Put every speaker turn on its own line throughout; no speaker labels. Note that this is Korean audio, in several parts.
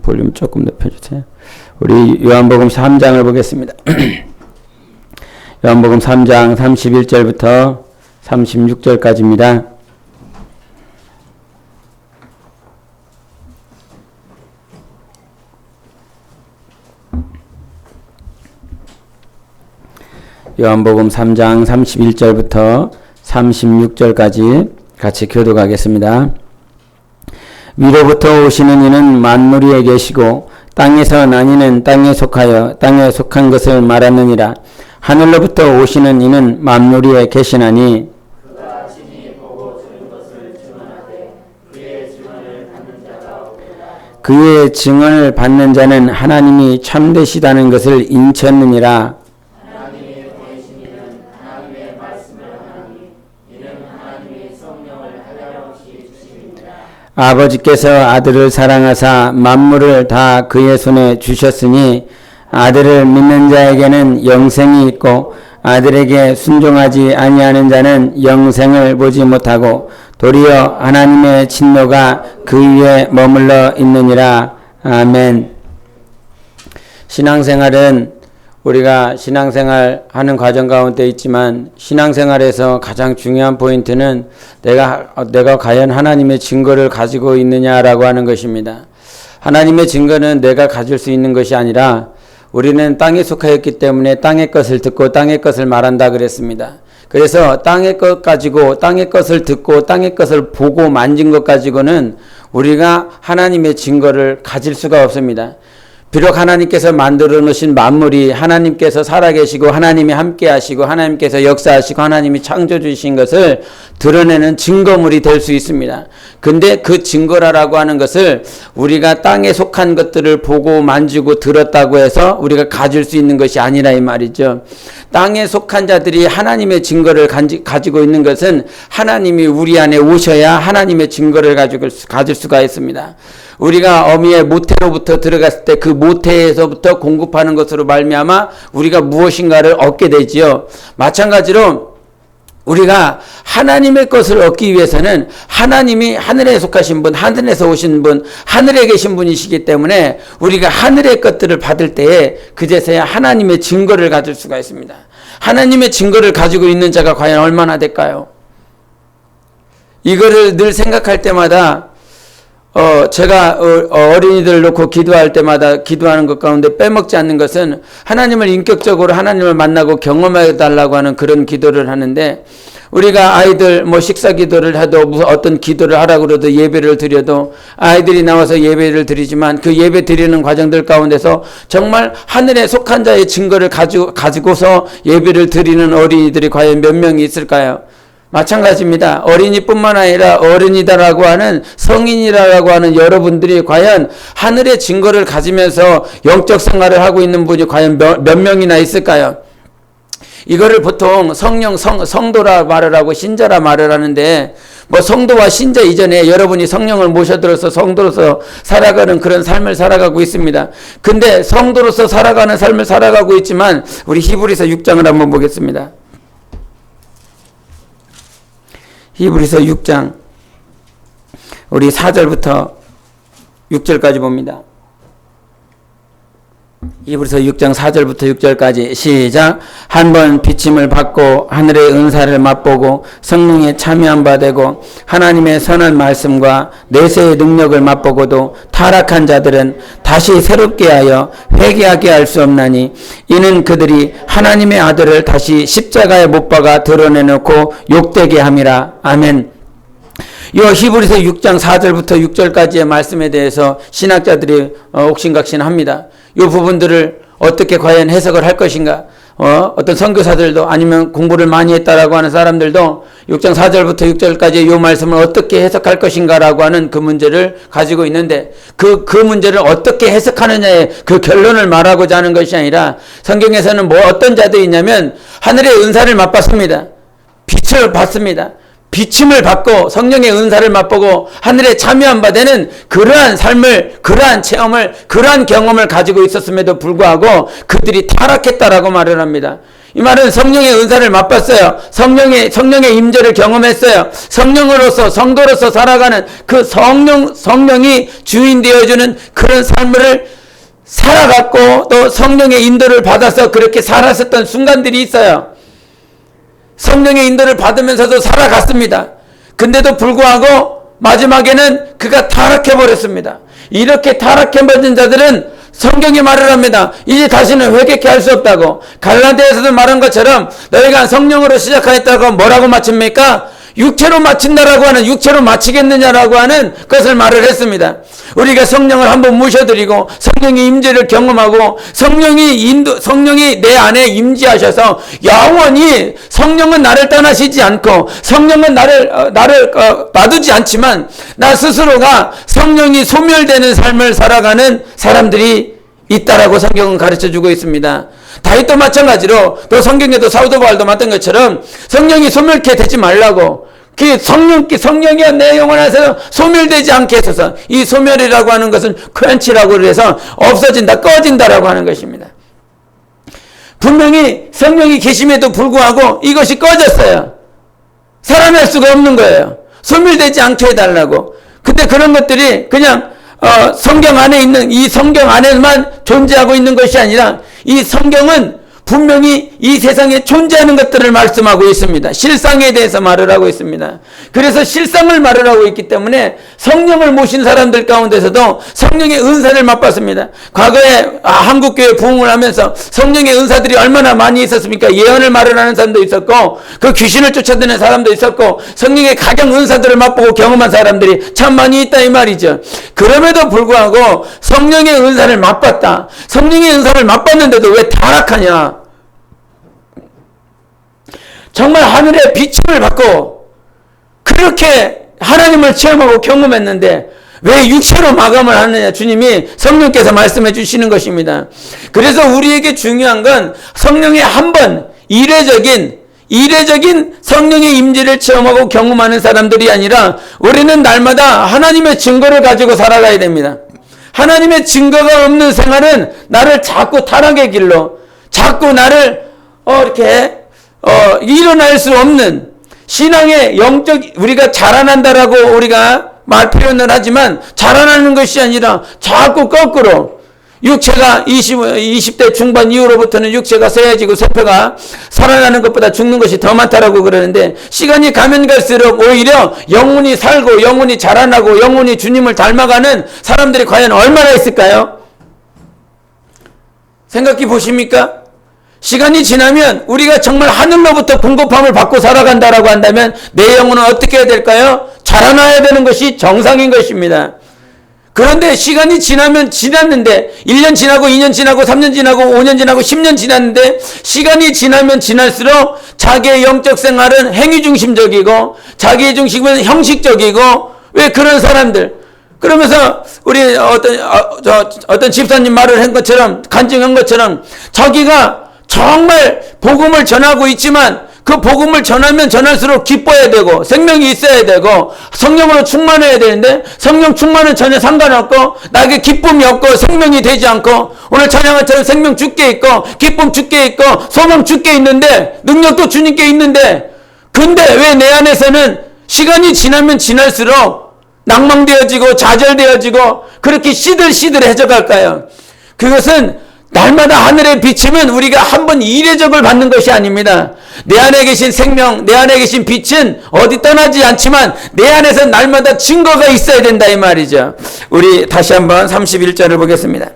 볼륨 조금 높여주세요. 우리 요한복음 3장을 보겠습니다. 요한복음 3장 31절부터 36절까지입니다. 요한복음 3장 31절부터 36절까지 같이 교독하겠습니다. 위로부터 오시는 이는 만물 위에 계시고 땅에서 난 이는 땅에 속하여 땅에 속한 것을 말하느니라. 하늘로부터 오시는 이는 만물 위에 계시나니
그가 친히 보고 들은 것을 증언하되 그의 증언을 받는 자가 없도다.
그의 증언을 받는 자는 하나님이 참되시다는 것을 인쳤느니라.
하나님이 보내신 이는 하나님의 말씀을 하나니 이는 하나님이 성령을 한량없이 주심이니라.
아버지께서 아들을 사랑하사 만물을 다 그의 손에 주셨으니 아들을 믿는 자에게는 영생이 있고 아들에게 순종하지 아니하는 자는 영생을 보지 못하고 도리어 하나님의 진노가 그 위에 머물러 있느니라. 아멘. 신앙생활은 우리가 신앙생활 하는 과정 가운데 있지만 신앙생활에서 가장 중요한 포인트는 내가 과연 하나님의 증거를 가지고 있느냐라고 하는 것입니다. 하나님의 증거는 내가 가질 수 있는 것이 아니라 우리는 땅에 속하였기 때문에 땅의 것을 듣고 땅의 것을 말한다 그랬습니다. 그래서 땅의 것 가지고 땅의 것을 듣고 땅의 것을 보고 만진 것 가지고는 우리가 하나님의 증거를 가질 수가 없습니다. 비록 하나님께서 만들어 놓으신 만물이 하나님께서 살아계시고 하나님이 함께 하시고 하나님께서 역사하시고 하나님이 창조 주신 것을 드러내는 증거물이 될 수 있습니다. 근데 그 증거라고 하는 것을 우리가 땅에 속한 것들을 보고 만지고 들었다고 해서 우리가 가질 수 있는 것이 아니라 이 말이죠. 땅에 속한 자들이 하나님의 증거를 가지고 있는 것은 하나님이 우리 안에 오셔야 하나님의 증거를 가질 수가 있습니다. 우리가 어미의 모태로부터 들어갔을 때 그 모태에서부터 공급하는 것으로 말미암아 우리가 무엇인가를 얻게 되지요. 마찬가지로 우리가 하나님의 것을 얻기 위해서는 하나님이 하늘에 속하신 분, 하늘에서 오신 분, 하늘에 계신 분이시기 때문에 우리가 하늘의 것들을 받을 때에 그제서야 하나님의 증거를 가질 수가 있습니다. 하나님의 증거를 가지고 있는 자가 과연 얼마나 될까요? 이거를 늘 생각할 때마다 제가 어린이들 놓고 기도할 때마다 기도하는 것 가운데 빼먹지 않는 것은 하나님을 인격적으로 하나님을 만나고 경험해 달라고 하는 그런 기도를 하는데 우리가 아이들 식사 기도를 해도 어떤 기도를 하라고 그래도 예배를 드려도 아이들이 나와서 예배를 드리지만 그 예배 드리는 과정들 가운데서 정말 하늘에 속한 자의 증거를 가지고서 예배를 드리는 어린이들이 과연 몇 명이 있을까요? 마찬가지입니다. 어린이뿐만 아니라 어른이다라고 하는 성인이라고 하는 여러분들이 과연 하늘의 증거를 가지면서 영적 생활을 하고 있는 분이 과연 몇 명이나 있을까요? 이거를 보통 성도라 말을 하고 신자라 말을 하는데 성도와 신자 이전에 여러분이 성령을 모셔들어서 성도로서 살아가는 그런 삶을 살아가고 있습니다. 근데 성도로서 살아가는 삶을 살아가고 있지만 우리 히브리서 6장을 한번 보겠습니다. 히브리서 6장 우리 4절부터 6절까지 봅니다. 히브리서 6장 4절부터 6절까지 시작. 한번 비침을 받고 하늘의 은사를 맛보고 성령에 참여한 바 되고 하나님의 선한 말씀과 내세의 능력을 맛보고도 타락한 자들은 다시 새롭게 하여 회개하게 할 수 없나니 이는 그들이 하나님의 아들을 다시 십자가에 못 박아 드러내놓고 욕되게 함이라. 아멘. 이 히브리서 6장 4절부터 6절까지의 말씀에 대해서 신학자들이 옥신각신합니다. 이 부분들을 어떻게 과연 해석을 할 것인가? 어떤 선교사들도 아니면 공부를 많이 했다라고 하는 사람들도 6장 4절부터 6절까지 이 말씀을 어떻게 해석할 것인가라고 하는 그 문제를 가지고 있는데 그 문제를 어떻게 해석하느냐의 그 결론을 말하고자 하는 것이 아니라 성경에서는 어떤 자들이 있냐면 하늘의 은사를 맛봤습니다. 빛을 봤습니다. 비침을 받고 성령의 은사를 맛보고 하늘에 참여한 바 되는 그러한 삶을, 그러한 체험을, 그러한 경험을 가지고 있었음에도 불구하고 그들이 타락했다라고 말을 합니다. 이 말은 성령의 은사를 맛봤어요. 성령의 임재를 경험했어요. 성령으로서, 성도로서 살아가는 그 성령이 주인 되어주는 그런 삶을 살아갔고, 또 성령의 인도를 받아서 그렇게 살았었던 순간들이 있어요. 성령의 인도를 받으면서도 살아갔습니다. 근데도 불구하고 마지막에는 그가 타락해버렸습니다. 이렇게 타락해버린 자들은 성경이 말을 합니다. 이제 다시는 회개케 할 수 없다고. 갈라디아에서도 말한 것처럼 너희가 성령으로 시작하였다고 뭐라고 마칩니까? 육체로 마친다라고 하는, 육체로 마치겠느냐라고 하는 것을 말을 했습니다. 우리가 성령을 한번 모셔드리고 성령의 임재를 경험하고 성령이 내 안에 임재하셔서 영원히, 성령은 나를 떠나시지 않고 성령은 나를 놔두지 않지만 나 스스로가 성령이 소멸되는 삶을 살아가는 사람들이 있다라고 성경은 가르쳐주고 있습니다. 다윗도 마찬가지로, 또 성경에도 사도 바울도 맞던 것처럼 성령이 소멸케 되지 말라고, 그 성령이 내 영혼 안에서 소멸되지 않게 해서, 이 소멸이라고 하는 것은 quench라고 해서 없어진다, 꺼진다라고 하는 것입니다. 분명히 성령이 계심에도 불구하고 이것이 꺼졌어요. 살아날 수가 없는 거예요. 소멸되지 않게 해달라고. 근데 그런 것들이 그냥 성경 안에 있는, 이 성경 안에만 존재하고 있는 것이 아니라 이 성경은 분명히 이 세상에 존재하는 것들을 말씀하고 있습니다. 실상에 대해서 말을 하고 있습니다. 그래서 실상을 말을 하고 있기 때문에 성령을 모신 사람들 가운데서도 성령의 은사를 맛봤습니다. 과거에 한국교회 부흥을 하면서 성령의 은사들이 얼마나 많이 있었습니까? 예언을 말을 하는 사람도 있었고, 그 귀신을 쫓아내는 사람도 있었고, 성령의 각양 은사들을 맛보고 경험한 사람들이 참 많이 있다 이 말이죠. 그럼에도 불구하고 성령의 은사를 맛봤다. 성령의 은사를 맛봤는데도 왜 타락하냐? 정말 하늘의 비침을 받고 그렇게 하나님을 체험하고 경험했는데 왜 육체로 마감을 하느냐? 주님이, 성령께서 말씀해 주시는 것입니다. 그래서 우리에게 중요한 건 성령의 한 번 이례적인 성령의 임재를 체험하고 경험하는 사람들이 아니라 우리는 날마다 하나님의 증거를 가지고 살아가야 됩니다. 하나님의 증거가 없는 생활은 나를 자꾸 타락의 길로, 자꾸 나를 일어날 수 없는 신앙의 우리가 자라난다라고 우리가 표현을 하지만 자라나는 것이 아니라 자꾸 거꾸로 육체가 20대 중반 이후로부터는 육체가 쇠해지고 세포가 살아나는 것보다 죽는 것이 더 많다라고 그러는데, 시간이 가면 갈수록 오히려 영혼이 살고 영혼이 자라나고 영혼이 주님을 닮아가는 사람들이 과연 얼마나 있을까요? 생각해 보십니까? 시간이 지나면 우리가 정말 하늘로부터 공급함을 받고 살아간다라고 한다면 내 영혼은 어떻게 해야 될까요? 자라나야 되는 것이 정상인 것입니다. 그런데 시간이 지났는데 1년 지나고 2년 지나고 3년 지나고 5년 지나고 10년 지났는데, 시간이 지나면 지날수록 자기의 영적 생활은 행위 중심적이고 자기의 중심은 형식적이고, 왜 그런 사람들, 그러면서 우리 어떤 집사님 말을 한 것처럼, 간증한 것처럼 자기가 정말 복음을 전하고 있지만 그 복음을 전하면 전할수록 기뻐야 되고 생명이 있어야 되고 성령으로 충만해야 되는데, 성령 충만은 전혀 상관없고 나에게 기쁨이 없고 생명이 되지 않고, 오늘 찬양처럼 생명 주께 있고 기쁨 주께 있고 소망 주께 있는데 능력도 주님께 있는데, 근데 왜 내 안에서는 시간이 지나면 지날수록 낭망되어지고 좌절되어지고 그렇게 시들시들해져 갈까요? 그것은 날마다 하늘의 비침은 우리가 한 번 이례적을 받는 것이 아닙니다. 내 안에 계신 생명, 내 안에 계신 빛은 어디 떠나지 않지만 내 안에서 날마다 증거가 있어야 된다 이 말이죠. 우리 다시 한번 31절을 보겠습니다.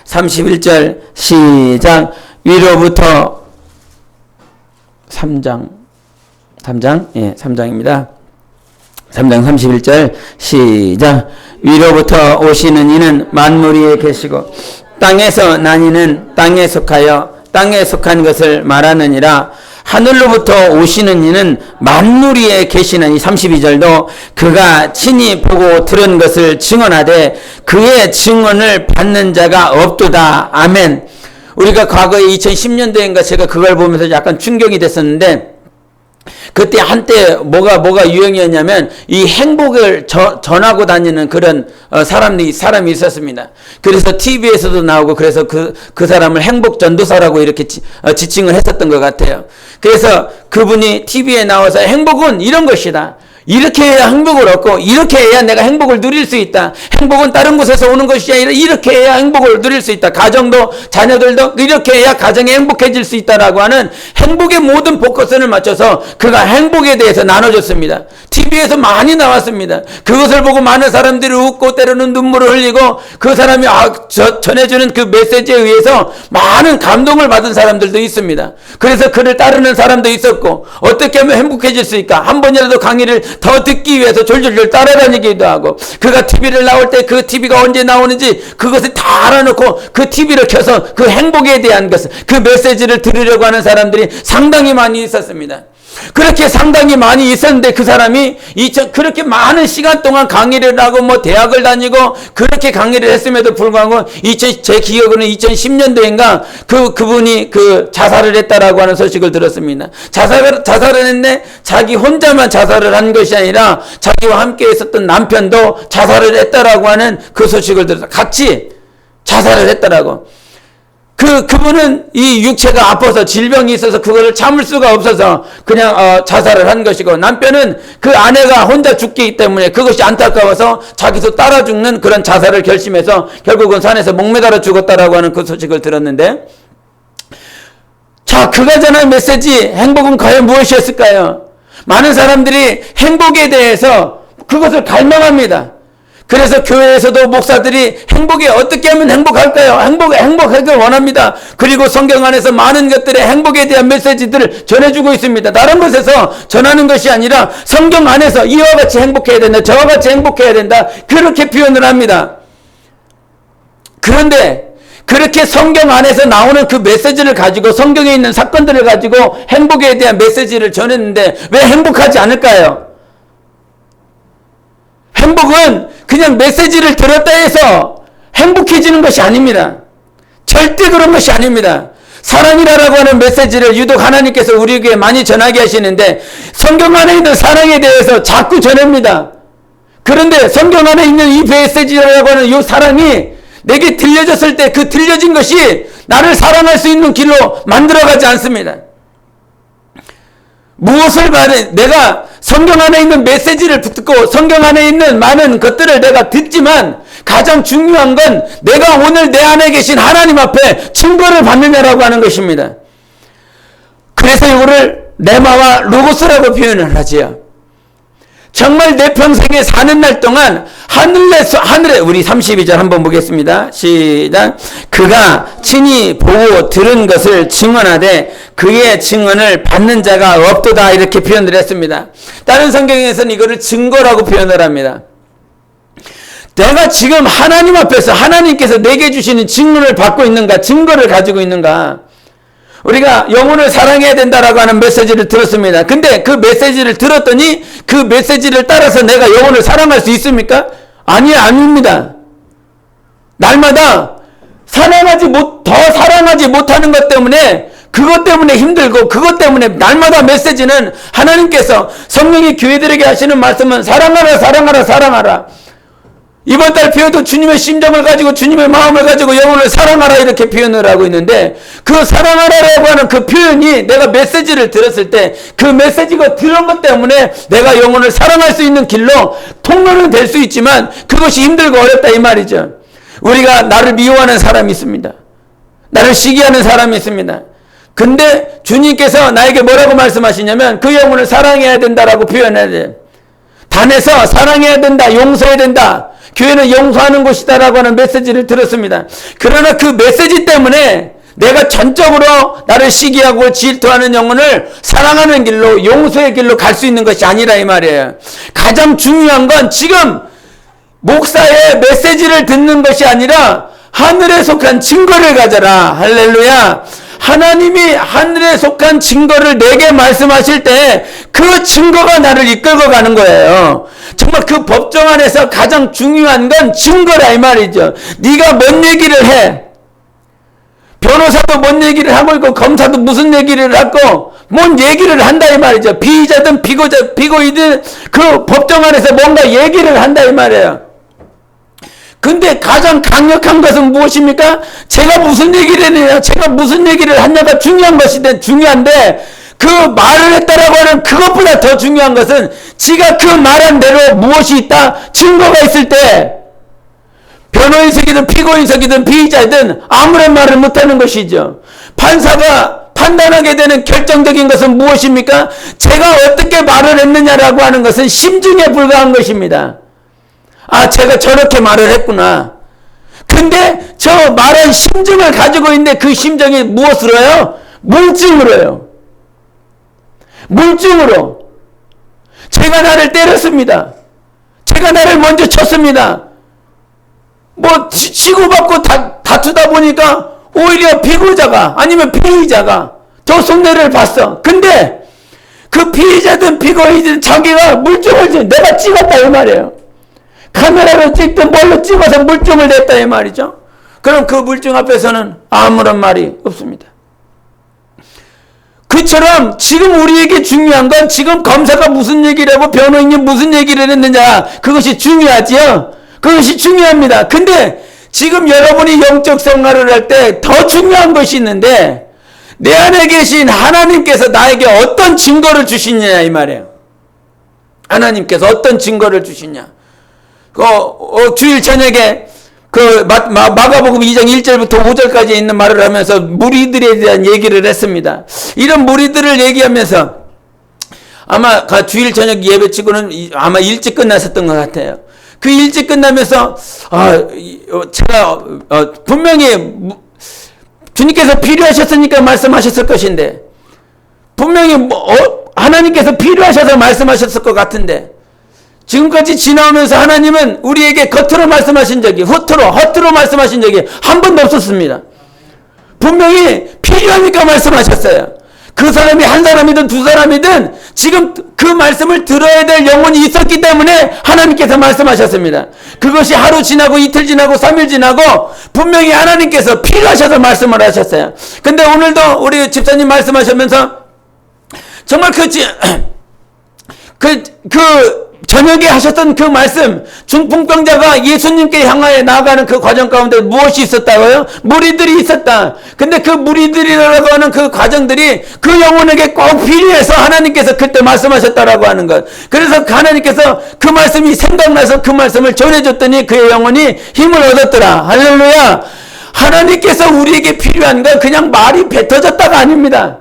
31절 시작. 위로부터 3장 3장입니다. 3장 31절 시작. 위로부터 오시는 이는 만물 위에 계시고 땅에서 난 이는 땅에 속한 것을 말하느니라. 하늘로부터 오시는 이는 만물 위에 계시는, 이 32절도 그가 친히 보고 들은 것을 증언하되 그의 증언을 받는 자가 없도다. 아멘. 우리가 과거에 2010년도인가 제가 그걸 보면서 약간 충격이 됐었는데, 그때 한때 뭐가 유행이었냐면 이 행복을 전하고 다니는 그런 사람이 있었습니다. 그래서 TV에서도 나오고 그래서 그 사람을 행복 전도사라고 이렇게 지칭을 했었던 것 같아요. 그래서 그분이 TV에 나와서 행복은 이런 것이다. 이렇게 해야 행복을 얻고 이렇게 해야 내가 행복을 누릴 수 있다. 행복은 다른 곳에서 오는 것이 아니라 이렇게 해야 행복을 누릴 수 있다. 가정도 자녀들도 이렇게 해야 가정이 행복해질 수 있다라고 하는 행복의 모든 포커스를 맞춰서 그가 행복에 대해서 나눠줬습니다. TV에서 많이 나왔습니다. 그것을 보고 많은 사람들이 웃고 때로는 눈물을 흘리고 그 사람이 전해주는 그 메시지에 의해서 많은 감동을 받은 사람들도 있습니다. 그래서 그를 따르는 사람도 있었고 어떻게 하면 행복해질 수 있을까? 한 번이라도 강의를 더 듣기 위해서 졸졸졸 따라다니기도 하고 그가 TV를 나올 때 그 TV가 언제 나오는지 그것을 다 알아놓고 그 TV를 켜서 그 행복에 대한 것을 그 메시지를 들으려고 하는 사람들이 상당히 많이 있었습니다. 그렇게 상당히 많이 있었는데 그 사람이 그렇게 많은 시간 동안 강의를 하고 대학을 다니고 그렇게 강의를 했음에도 불구하고 제 기억으로는 2010년도인가 그분이 자살을 했다라고 하는 소식을 들었습니다. 자살을 했는데 자기 혼자만 자살을 한 것이 아니라 자기와 함께 있었던 남편도 자살을 했다라고 하는 그 소식을 들어서 같이 자살을 했다라고. 그분은 이 육체가 아파서 질병이 있어서 그거를 참을 수가 없어서 그냥 자살을 한 것이고 남편은 그 아내가 혼자 죽기 때문에 그것이 안타까워서 자기도 따라 죽는 그런 자살을 결심해서 결국은 산에서 목매달아 죽었다라고 하는 그 소식을 들었는데 자, 그가 전한 메시지 행복은 과연 무엇이었을까요? 많은 사람들이 행복에 대해서 그것을 갈망합니다. 그래서 교회에서도 목사들이 행복에 어떻게 하면 행복할까요? 행복하길 원합니다. 그리고 성경 안에서 많은 것들의 행복에 대한 메시지들을 전해주고 있습니다. 다른 곳에서 전하는 것이 아니라 성경 안에서 이와 같이 행복해야 된다. 저와 같이 행복해야 된다. 그렇게 표현을 합니다. 그런데 그렇게 성경 안에서 나오는 그 메시지를 가지고 성경에 있는 사건들을 가지고 행복에 대한 메시지를 전했는데 왜 행복하지 않을까요? 행복은 그냥 메시지를 들었다 해서 행복해지는 것이 아닙니다. 절대 그런 것이 아닙니다. 사랑이라고 하는 메시지를 유독 하나님께서 우리에게 많이 전하게 하시는데 성경 안에 있는 사랑에 대해서 자꾸 전합니다. 그런데 성경 안에 있는 이 메시지라고 하는 이 사랑이 내게 들려졌을 때 그 들려진 것이 나를 사랑할 수 있는 길로 만들어가지 않습니다. 무엇을 말해 내가 성경 안에 있는 메시지를 듣고 성경 안에 있는 많은 것들을 내가 듣지만 가장 중요한 건 내가 오늘 내 안에 계신 하나님 앞에 증거를 받느냐라고 하는 것입니다. 그래서 이거를 레마와 로고스라고 표현을 하지요. 정말 내 평생에 사는 날 동안 하늘에 우리 32절 한번 보겠습니다. 시작. 그가 친히 보고 들은 것을 증언하되 그의 증언을 받는 자가 없도다 이렇게 표현을 했습니다. 다른 성경에서는 이거를 증거라고 표현을 합니다. 내가 지금 하나님 앞에서 하나님께서 내게 주시는 증언을 받고 있는가, 증거를 가지고 있는가. 우리가 영혼을 사랑해야 된다라고 하는 메시지를 들었습니다. 근데 그 메시지를 들었더니 그 메시지를 따라서 내가 영혼을 사랑할 수 있습니까? 아닙니다. 날마다 더 사랑하지 못하는 것 때문에 그것 때문에 힘들고 그것 때문에 날마다 메시지는 하나님께서 성령이 교회들에게 하시는 말씀은 사랑하라. 이번 달 표현도 주님의 심정을 가지고 주님의 마음을 가지고 영혼을 사랑하라 이렇게 표현을 하고 있는데 그 사랑하라라고 하는 그 표현이 내가 메시지를 들었을 때 그 메시지가 들은 것 때문에 내가 영혼을 사랑할 수 있는 길로 통로는 될 수 있지만 그것이 힘들고 어렵다 이 말이죠. 우리가 나를 미워하는 사람이 있습니다. 나를 시기하는 사람이 있습니다. 근데 주님께서 나에게 뭐라고 말씀하시냐면 그 영혼을 사랑해야 된다라고 표현해야 돼요. 단에서 사랑해야 된다, 용서해야 된다. 교회는 용서하는 곳이다라고 하는 메시지를 들었습니다. 그러나 그 메시지 때문에 내가 전적으로 나를 시기하고 질투하는 영혼을 사랑하는 길로 용서의 길로 갈 수 있는 것이 아니라 이 말이에요. 가장 중요한 건 지금 목사의 메시지를 듣는 것이 아니라 하늘에 속한 증거를 가져라. 할렐루야. 하나님이 하늘에 속한 증거를 내게 말씀하실 때 그 증거가 나를 이끌고 가는 거예요. 정말 그 법정 안에서 가장 중요한 건 증거라 이 말이죠. 네가 뭔 얘기를 해. 변호사도 뭔 얘기를 하고 있고 검사도 무슨 얘기를 하고 뭔 얘기를 한다 이 말이죠. 피의자든 피고이든 그 법정 안에서 뭔가 얘기를 한다 이 말이에요. 근데 가장 강력한 것은 무엇입니까? 제가 무슨 얘기를 했느냐, 제가 무슨 얘기를 하냐가 중요한데 그 말을 했다라고 하는 그것보다 더 중요한 것은 지가 그 말한 대로 무엇이 있다, 증거가 있을 때 변호인석이든 피고인석이든 피의자든 아무런 말을 못하는 것이죠. 판사가 판단하게 되는 결정적인 것은 무엇입니까? 제가 어떻게 말을 했느냐라고 하는 것은 심증에 불과한 것입니다. 아, 제가 저렇게 말을 했구나. 근데 저 말한 심증을 가지고 있는데 그 심정이 무엇으로요? 물증으로요. 물증으로. 제가 나를 때렸습니다. 제가 나를 먼저 쳤습니다. 뭐 치고받고 다투다 보니까 오히려 피고자가 아니면 피의자가 더 손해를 봤어. 근데 그 피의자든 피고이든 자기가 물증을 내가 찍었다 이 말이에요. 카메라로 찍든 뭘로 찍어서 물증을 냈다 이 말이죠. 그럼 그 물증 앞에서는 아무런 말이 없습니다. 그처럼 지금 우리에게 중요한 건 지금 검사가 무슨 얘기를 하고 변호인이 무슨 얘기를 했느냐, 그것이 중요하지요. 그것이 중요합니다. 근데 지금 여러분이 영적 생활을 할 때 더 중요한 것이 있는데 내 안에 계신 하나님께서 나에게 어떤 증거를 주시냐 이 말이에요. 하나님께서 어떤 증거를 주시냐. 주일 저녁에 마가복음 2장 1절부터 5절까지 있는 말을 하면서 무리들에 대한 얘기를 했습니다. 이런 무리들을 얘기하면서 아마 주일 저녁 예배치고는 아마 일찍 끝났었던 것 같아요. 그 일찍 끝나면서 제가 분명히 주님께서 필요하셨으니까 말씀하셨을 것인데 분명히 하나님께서 필요하셔서 말씀하셨을 것 같은데 지금까지 지나오면서 하나님은 우리에게 겉으로 말씀하신 적이 허투루 말씀하신 적이 한 번도 없었습니다. 분명히 필요하니까 말씀하셨어요. 그 사람이 한 사람이든 두 사람이든 지금 그 말씀을 들어야 될 영혼이 있었기 때문에 하나님께서 말씀하셨습니다. 그것이 하루 지나고 이틀 지나고 3일 지나고 분명히 하나님께서 필요하셔서 말씀을 하셨어요. 근데 오늘도 우리 집사님 말씀하시면서 정말 저녁에 하셨던 그 말씀, 중풍병자가 예수님께 향하여 나아가는 그 과정 가운데 무엇이 있었다고요? 무리들이 있었다. 근데 그 무리들이라고 하는 그 과정들이 그 영혼에게 꼭 필요해서 하나님께서 그때 말씀하셨다라고 하는 것. 그래서 하나님께서 그 말씀이 생각나서 그 말씀을 전해줬더니 그의 영혼이 힘을 얻었더라. 할렐루야. 하나님께서 우리에게 필요한 건 그냥 말이 뱉어졌다가 아닙니다.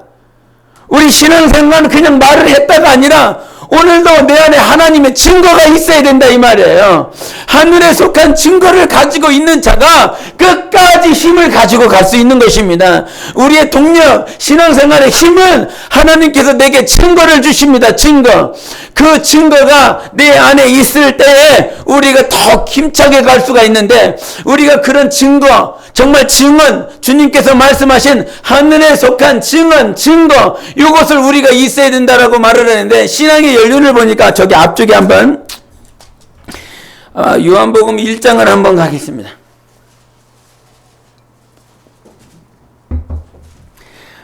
우리 신앙생활은 그냥 말을 했다가 아니라 오늘도 내 안에 하나님의 증거가 있어야 된다 이 말이에요. 하늘에 속한 증거를 가지고 있는 자가 끝까지 힘을 가지고 갈 수 있는 것입니다. 우리의 동력, 신앙생활의 힘은 하나님께서 내게 증거를 주십니다. 증거. 그 증거가 내 안에 있을 때에 우리가 더 힘차게 갈 수가 있는데 우리가 그런 증거, 정말 증언, 주님께서 말씀하신 하늘에 속한 증거, 이것을 우리가 있어야 된다라고 말을 하는데 신앙의 연륜을 보니까 저기 앞쪽에 한번 요한복음 1장을 한번 가겠습니다.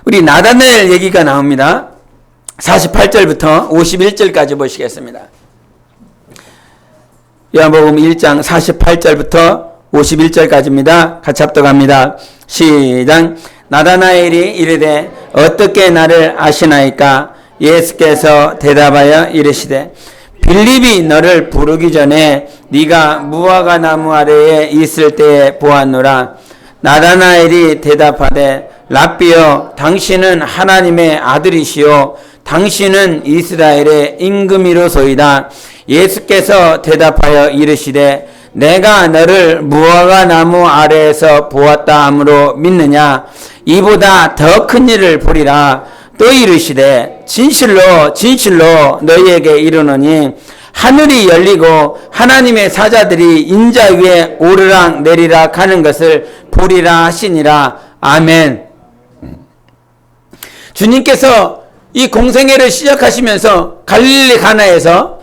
우리 나다나엘 얘기가 나옵니다. 48절부터 51절까지 보시겠습니다. 요한복음 1장 48절부터 51절까지입니다. 같이 합독합니다. 시작. 나다나엘이 이르되 어떻게 나를 아시나이까? 예수께서 대답하여 이르시되 빌립이 너를 부르기 전에 네가 무화과 나무 아래에 있을 때에 보았노라. 나다나엘이 대답하되 랍비여 당신은 하나님의 아들이시오 당신은 이스라엘의 임금이로소이다. 예수께서 대답하여 이르시되 내가 너를 무화과 나무 아래에서 보았다 함으로 믿느냐? 이보다 더 큰 일을 보리라. 또 이르시되 진실로 진실로 너희에게 이르노니 하늘이 열리고 하나님의 사자들이 인자 위에 오르락 내리락 하는 것을 보리라 하시니라. 아멘. 주님께서 이 공생애를 시작하시면서 갈릴리 가나에서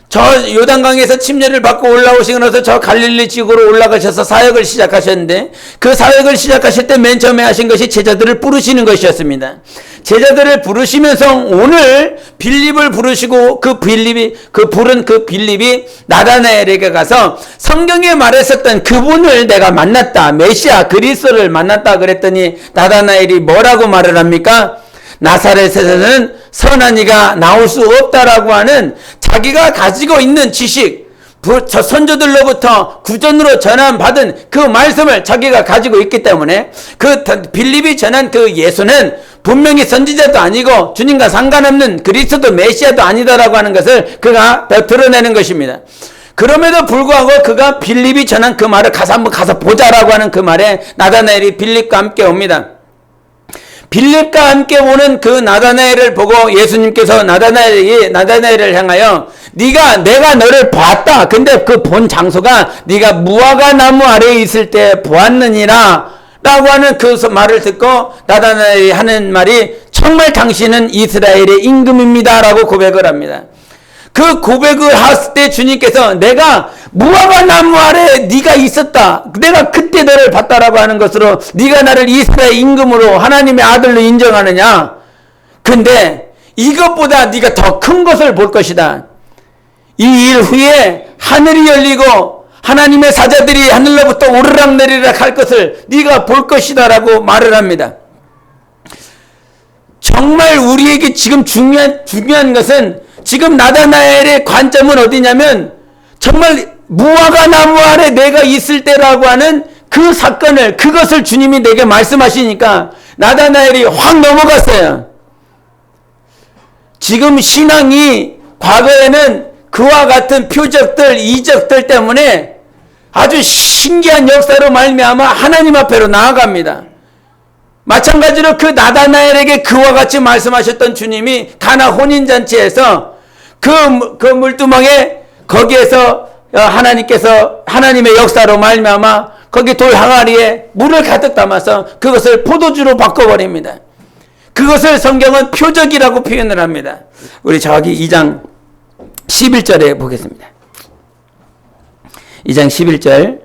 저 요단강에서 침례를 받고 올라오시고 나서 저 갈릴리 지구로 올라가셔서 사역을 시작하셨는데 그 사역을 시작하실 때 맨 처음에 하신 것이 제자들을 부르시는 것이었습니다. 제자들을 부르시면서 오늘 빌립을 부르시고 그 부른 그 빌립이 나다나엘에게 가서 성경에 말했었던 그분을 내가 만났다. 메시아 그리스도를 만났다 그랬더니 나다나엘이 뭐라고 말을 합니까? 나사렛에서는 선한 이가 나올 수 없다라고 하는 자기가 가지고 있는 지식, 저 선조들로부터 구전으로 전함받은 그 말씀을 자기가 가지고 있기 때문에 그 빌립이 전한 그 예수는 분명히 선지자도 아니고 주님과 상관없는 그리스도 메시아도 아니다라고 하는 것을 그가 드러내는 것입니다. 그럼에도 불구하고 그가 빌립이 전한 그 말을 한번 가서 보자라고 하는 그 말에 나다나엘이 빌립과 함께 옵니다. 빌립과 함께 오는 그 나다나엘을 보고 예수님께서 나다나엘을 향하여 내가 너를 봤다. 근데 그 본 장소가 네가 무화과 나무 아래에 있을 때 보았느니라 라고 하는 그 말을 듣고 나다나엘이 하는 말이 정말 당신은 이스라엘의 임금입니다 라고 고백을 합니다. 그 고백을 했을 때 주님께서 내가 무화과 나무 아래 네가 있었다. 내가 그때 너를 봤다라고 하는 것으로 네가 나를 이스라엘 임금으로 하나님의 아들로 인정하느냐? 근데 이것보다 네가 더 큰 것을 볼 것이다. 이 일 후에 하늘이 열리고 하나님의 사자들이 하늘로부터 오르락 내리락 할 것을 네가 볼 것이다 라고 말을 합니다. 정말 우리에게 지금 중요한 것은 지금 나다나엘의 관점은 어디냐면 정말 무화과 나무 아래 내가 있을 때라고 하는 그 사건을 그것을 주님이 내게 말씀하시니까 나다나엘이 확 넘어갔어요. 지금 신앙이 과거에는 그와 같은 표적들, 이적들 때문에 아주 신기한 역사로 말미암아 하나님 앞에로 나아갑니다. 마찬가지로 그 나다나엘에게 그와 같이 말씀하셨던 주님이 가나 혼인잔치에서 그 물두멍에 거기에서 하나님의 역사로 말미암아 거기 돌 항아리에 물을 가득 담아서 그것을 포도주로 바꿔버립니다. 그것을 성경은 표적이라고 표현을 합니다. 우리 저기 2장 11절에 보겠습니다. 2장 11절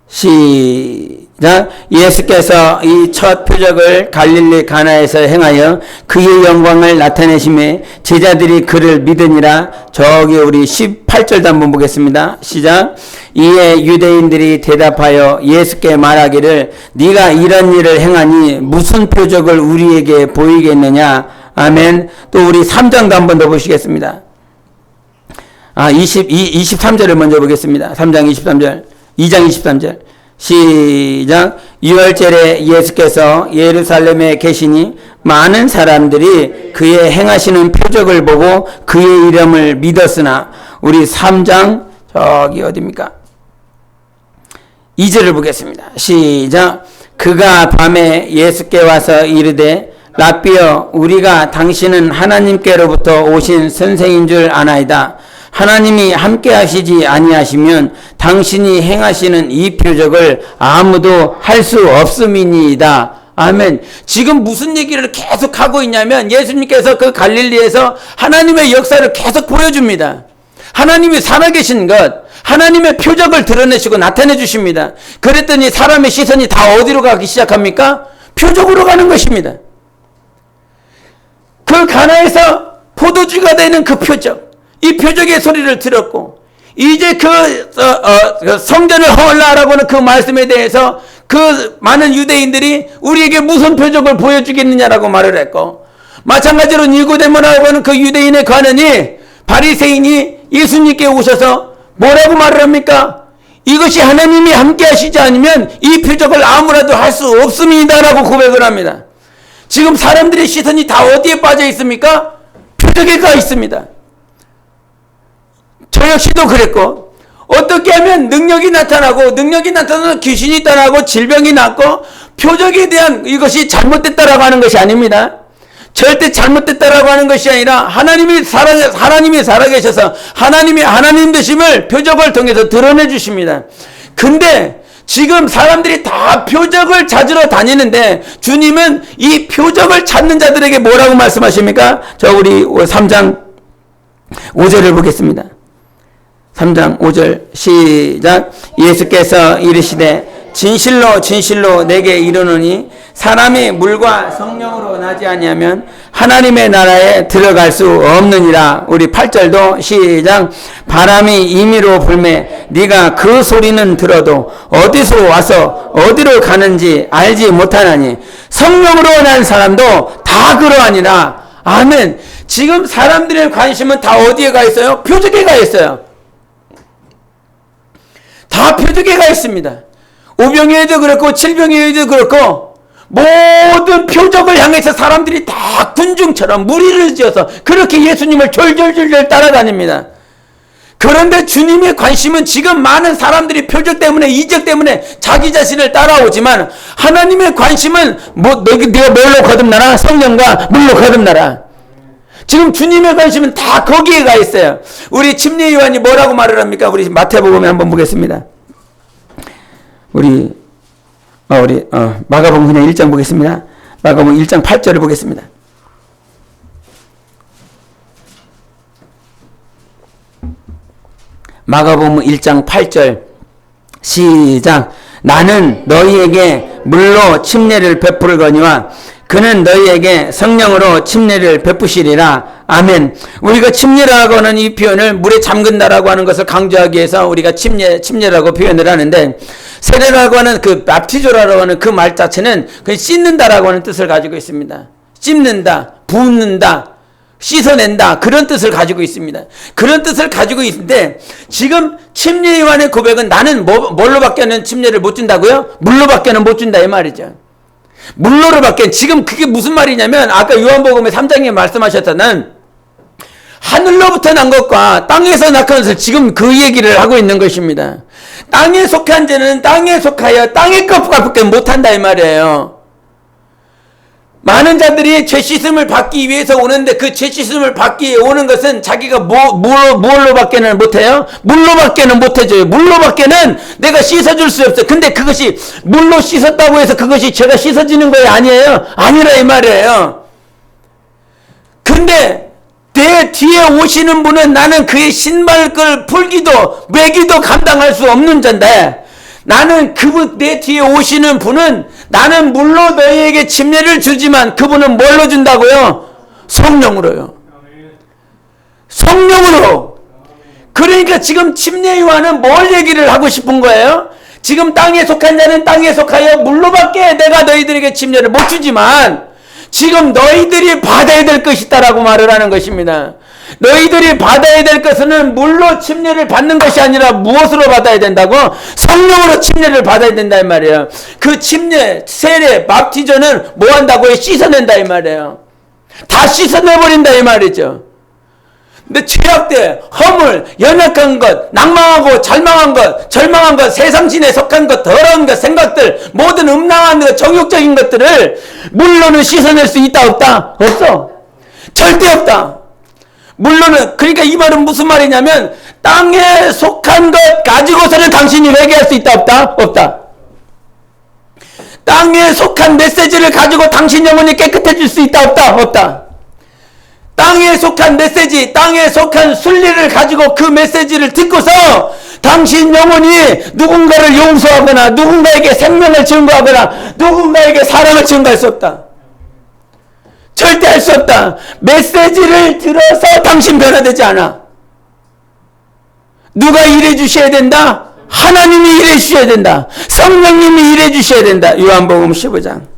시작. 예수께서 이 첫 표적을 갈릴리 가나에서 행하여 그의 영광을 나타내심에 제자들이 그를 믿으니라. 저기 우리 18절도 한번 보겠습니다. 시작. 이에 유대인들이 대답하여 예수께 말하기를 네가 이런 일을 행하니 무슨 표적을 우리에게 보이겠느냐. 아멘. 또 우리 3장도 한번 더 보시겠습니다. 23절을 먼저 보겠습니다. 3장 23절. 2장 23절. 시작. 유월절에 예수께서 예루살렘에 계시니 많은 사람들이 그의 행하시는 표적을 보고 그의 이름을 믿었으나 우리 3장 저기 어디입니까? 2절을 보겠습니다. 시작. 그가 밤에 예수께 와서 이르되 라삐여 우리가 당신은 하나님께로부터 오신 선생인 줄 아나이다. 하나님이 함께 하시지 아니하시면 당신이 행하시는 이 표적을 아무도 할 수 없음이니이다. 아멘. 지금 무슨 얘기를 계속 하고 있냐면 예수님께서 그 갈릴리에서 하나님의 역사를 계속 보여줍니다. 하나님이 살아계신 것, 하나님의 표적을 드러내시고 나타내 주십니다. 그랬더니 사람의 시선이 다 어디로 가기 시작합니까? 표적으로 가는 것입니다. 그 가나에서 포도주가 되는 그 표적, 이 표적의 소리를 들었고 이제 그 성전을 허물라라고 하는 그 말씀에 대해서 그 많은 유대인들이 우리에게 무슨 표적을 보여주겠느냐라고 말을 했고 마찬가지로 니고데모라고 하는 그 유대인의 관원이 바리새인이 예수님께 오셔서 뭐라고 말을 합니까? 이것이 하나님이 함께 하시지 않으면 이 표적을 아무라도 할 수 없습니다라고 고백을 합니다. 지금 사람들의 시선이 다 어디에 빠져 있습니까? 표적에 가 있습니다. 저 역시도 그랬고 어떻게 하면 능력이 나타나서 귀신이 떠나고 질병이 낫고 표적에 대한 이것이 잘못됐다라고 하는 것이 아닙니다. 절대 잘못됐다라고 하는 것이 아니라 하나님이 살아계셔서 하나님의 하나님 되심을 표적을 통해서 드러내 주십니다. 근데 지금 사람들이 다 표적을 찾으러 다니는데 주님은 이 표적을 찾는 자들에게 뭐라고 말씀하십니까? 저 우리 3장 5절을 보겠습니다. 3장 5절 시작. 예수께서 이르시되 진실로 진실로 내게 이르노니 사람이 물과 성령으로 나지 아니하면 하나님의 나라에 들어갈 수 없느니라. 우리 8절도 시작. 바람이 임의로 불매 네가 그 소리는 들어도 어디서 와서 어디로 가는지 알지 못하나니 성령으로 난 사람도 다 그러하니라. 아멘. 지금 사람들의 관심은 다 어디에 가 있어요? 표적에 가 있어요. 다 표적에 가 있습니다. 오병이어도 그렇고 칠병이어도 그렇고 모든 표적을 향해서 사람들이 다 군중처럼 무리를 지어서 그렇게 예수님을 졸졸졸졸 따라다닙니다. 그런데 주님의 관심은 지금 많은 사람들이 표적 때문에 이적 때문에 자기 자신을 따라오지만 하나님의 관심은 네가 뭘로 거듭나라? 성령과 물로 거듭나라. 지금 주님의 관심은 다 거기에 가 있어요. 우리 침례 요한이 뭐라고 말을 합니까? 우리 마태복음에 한번 보겠습니다. 마가복음 그냥 1장 보겠습니다. 마가복음 1장 8절을 보겠습니다. 마가복음 1장 8절 시작. 나는 너희에게 물로 침례를 베풀거니와 그는 너희에게 성령으로 침례를 베푸시리라. 아멘. 우리가 침례라고 하는 이 표현을 물에 잠근다라고 하는 것을 강조하기 위해서 우리가 침례라고 표현을 하는데, 세례라고 하는 그 밥티조라고 하는 그 말 자체는 그 씻는다라고 하는 뜻을 가지고 있습니다. 씻는다, 붓는다, 씻어낸다, 그런 뜻을 가지고 있습니다. 그런 뜻을 가지고 있는데 지금 침례 요한의 고백은 나는 뭘로밖에는 침례를 못 준다고요? 물로밖에는 못 준다 이 말이죠. 물로밖에. 지금 그게 무슨 말이냐면 아까 요한복음의 3장에 말씀하셨다는 하늘로부터 난 것과 땅에서 낳은 것을 지금 그 얘기를 하고 있는 것입니다. 땅에 속한 자는 땅에 속하여 땅의 것밖에 못한다 이 말이에요. 많은 자들이 죄 씻음을 받기 위해서 오는데 그 죄 씻음을 받기 위해 오는 것은 자기가 뭘로밖에는 못해요? 물로밖에는 못해줘요. 물로밖에는 내가 씻어줄 수 없어요. 근데 그것이 물로 씻었다고 해서 그것이 죄가 씻어지는 거예요? 아니에요? 아니라 이 말이에요. 근데 내 뒤에 오시는 분은 나는 그의 신발끈을 풀기도 매기도 감당할 수 없는 자인데, 나는 그분 내 뒤에 오시는 분은 나는 물로 너희에게 침례를 주지만 그분은 뭘로 준다고요? 성령으로요. 성령으로. 그러니까 지금 침례 요한은 뭘 얘기를 하고 싶은 거예요? 지금 땅에 속한 자는 땅에 속하여 물로밖에 내가 너희들에게 침례를 못 주지만 지금 너희들이 받아야 될 것이 있다라고 말을 하는 것입니다. 너희들이 받아야 될 것은 물로 침례를 받는 것이 아니라 무엇으로 받아야 된다고? 성령으로 침례를 받아야 된다 이 말이에요. 그 침례, 세례, 밥티저는 뭐 한다고요? 씻어낸다 이 말이에요. 다 씻어내버린다 이 말이죠. 근데 죄악돼, 허물, 연약한 것, 낭망하고 절망한 것, 세상신에 속한 것, 더러운 것, 생각들, 모든 음란한 것, 정욕적인 것들을 물로는 씻어낼 수 있다 없다? 없어. 절대 없다. 물론은, 그러니까 이 말은 무슨 말이냐면 땅에 속한 것 가지고서는 당신이 회개할 수 있다 없다? 없다. 땅에 속한 메시지를 가지고 당신 영혼이 깨끗해질 수 있다 없다? 없다. 땅에 속한 메시지, 땅에 속한 순리를 가지고 그 메시지를 듣고서 당신 영혼이 누군가를 용서하거나 누군가에게 생명을 증거하거나 누군가에게 사랑을 증거할 수 없다. 절대 할 수 없다. 메시지를 들어서 당신 변화되지 않아. 누가 일해 주셔야 된다? 하나님이 일해 주셔야 된다. 성령님이 일해 주셔야 된다. 요한복음 15장.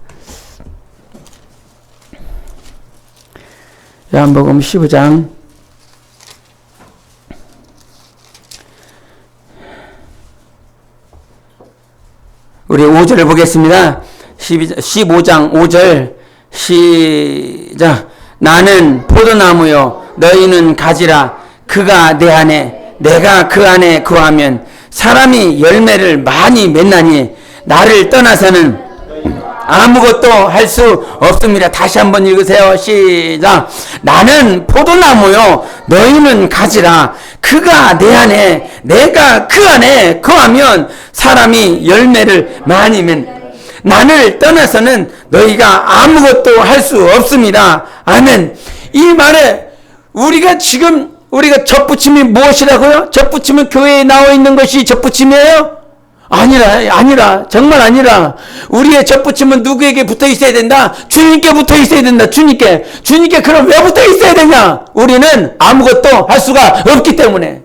요한복음 15장 우리 5절을 보겠습니다. 15장 5절 시작. 나는 포도나무요 너희는 가지라. 그가 내 안에 내가 그 안에 거하면 사람이 열매를 많이 맺나니 나를 떠나서는 아무것도 할 수 없습니다. 다시 한번 읽으세요. 시작. 나는 포도나무요 너희는 가지라. 그가 내 안에 내가 그 안에 거하면 사람이 열매를 많이 맺. 나를 떠나서는 너희가 아무것도 할 수 없습니다. 아멘. 이 말에 우리가 덧붙임이 무엇이라고요? 덧붙임은 교회에 나와 있는 것이 덧붙임이에요? 아니라, 정말 아니라. 우리의 접붙임은 누구에게 붙어 있어야 된다? 주님께 붙어 있어야 된다. 주님께. 그럼 왜 붙어 있어야 되냐? 우리는 아무것도 할 수가 없기 때문에.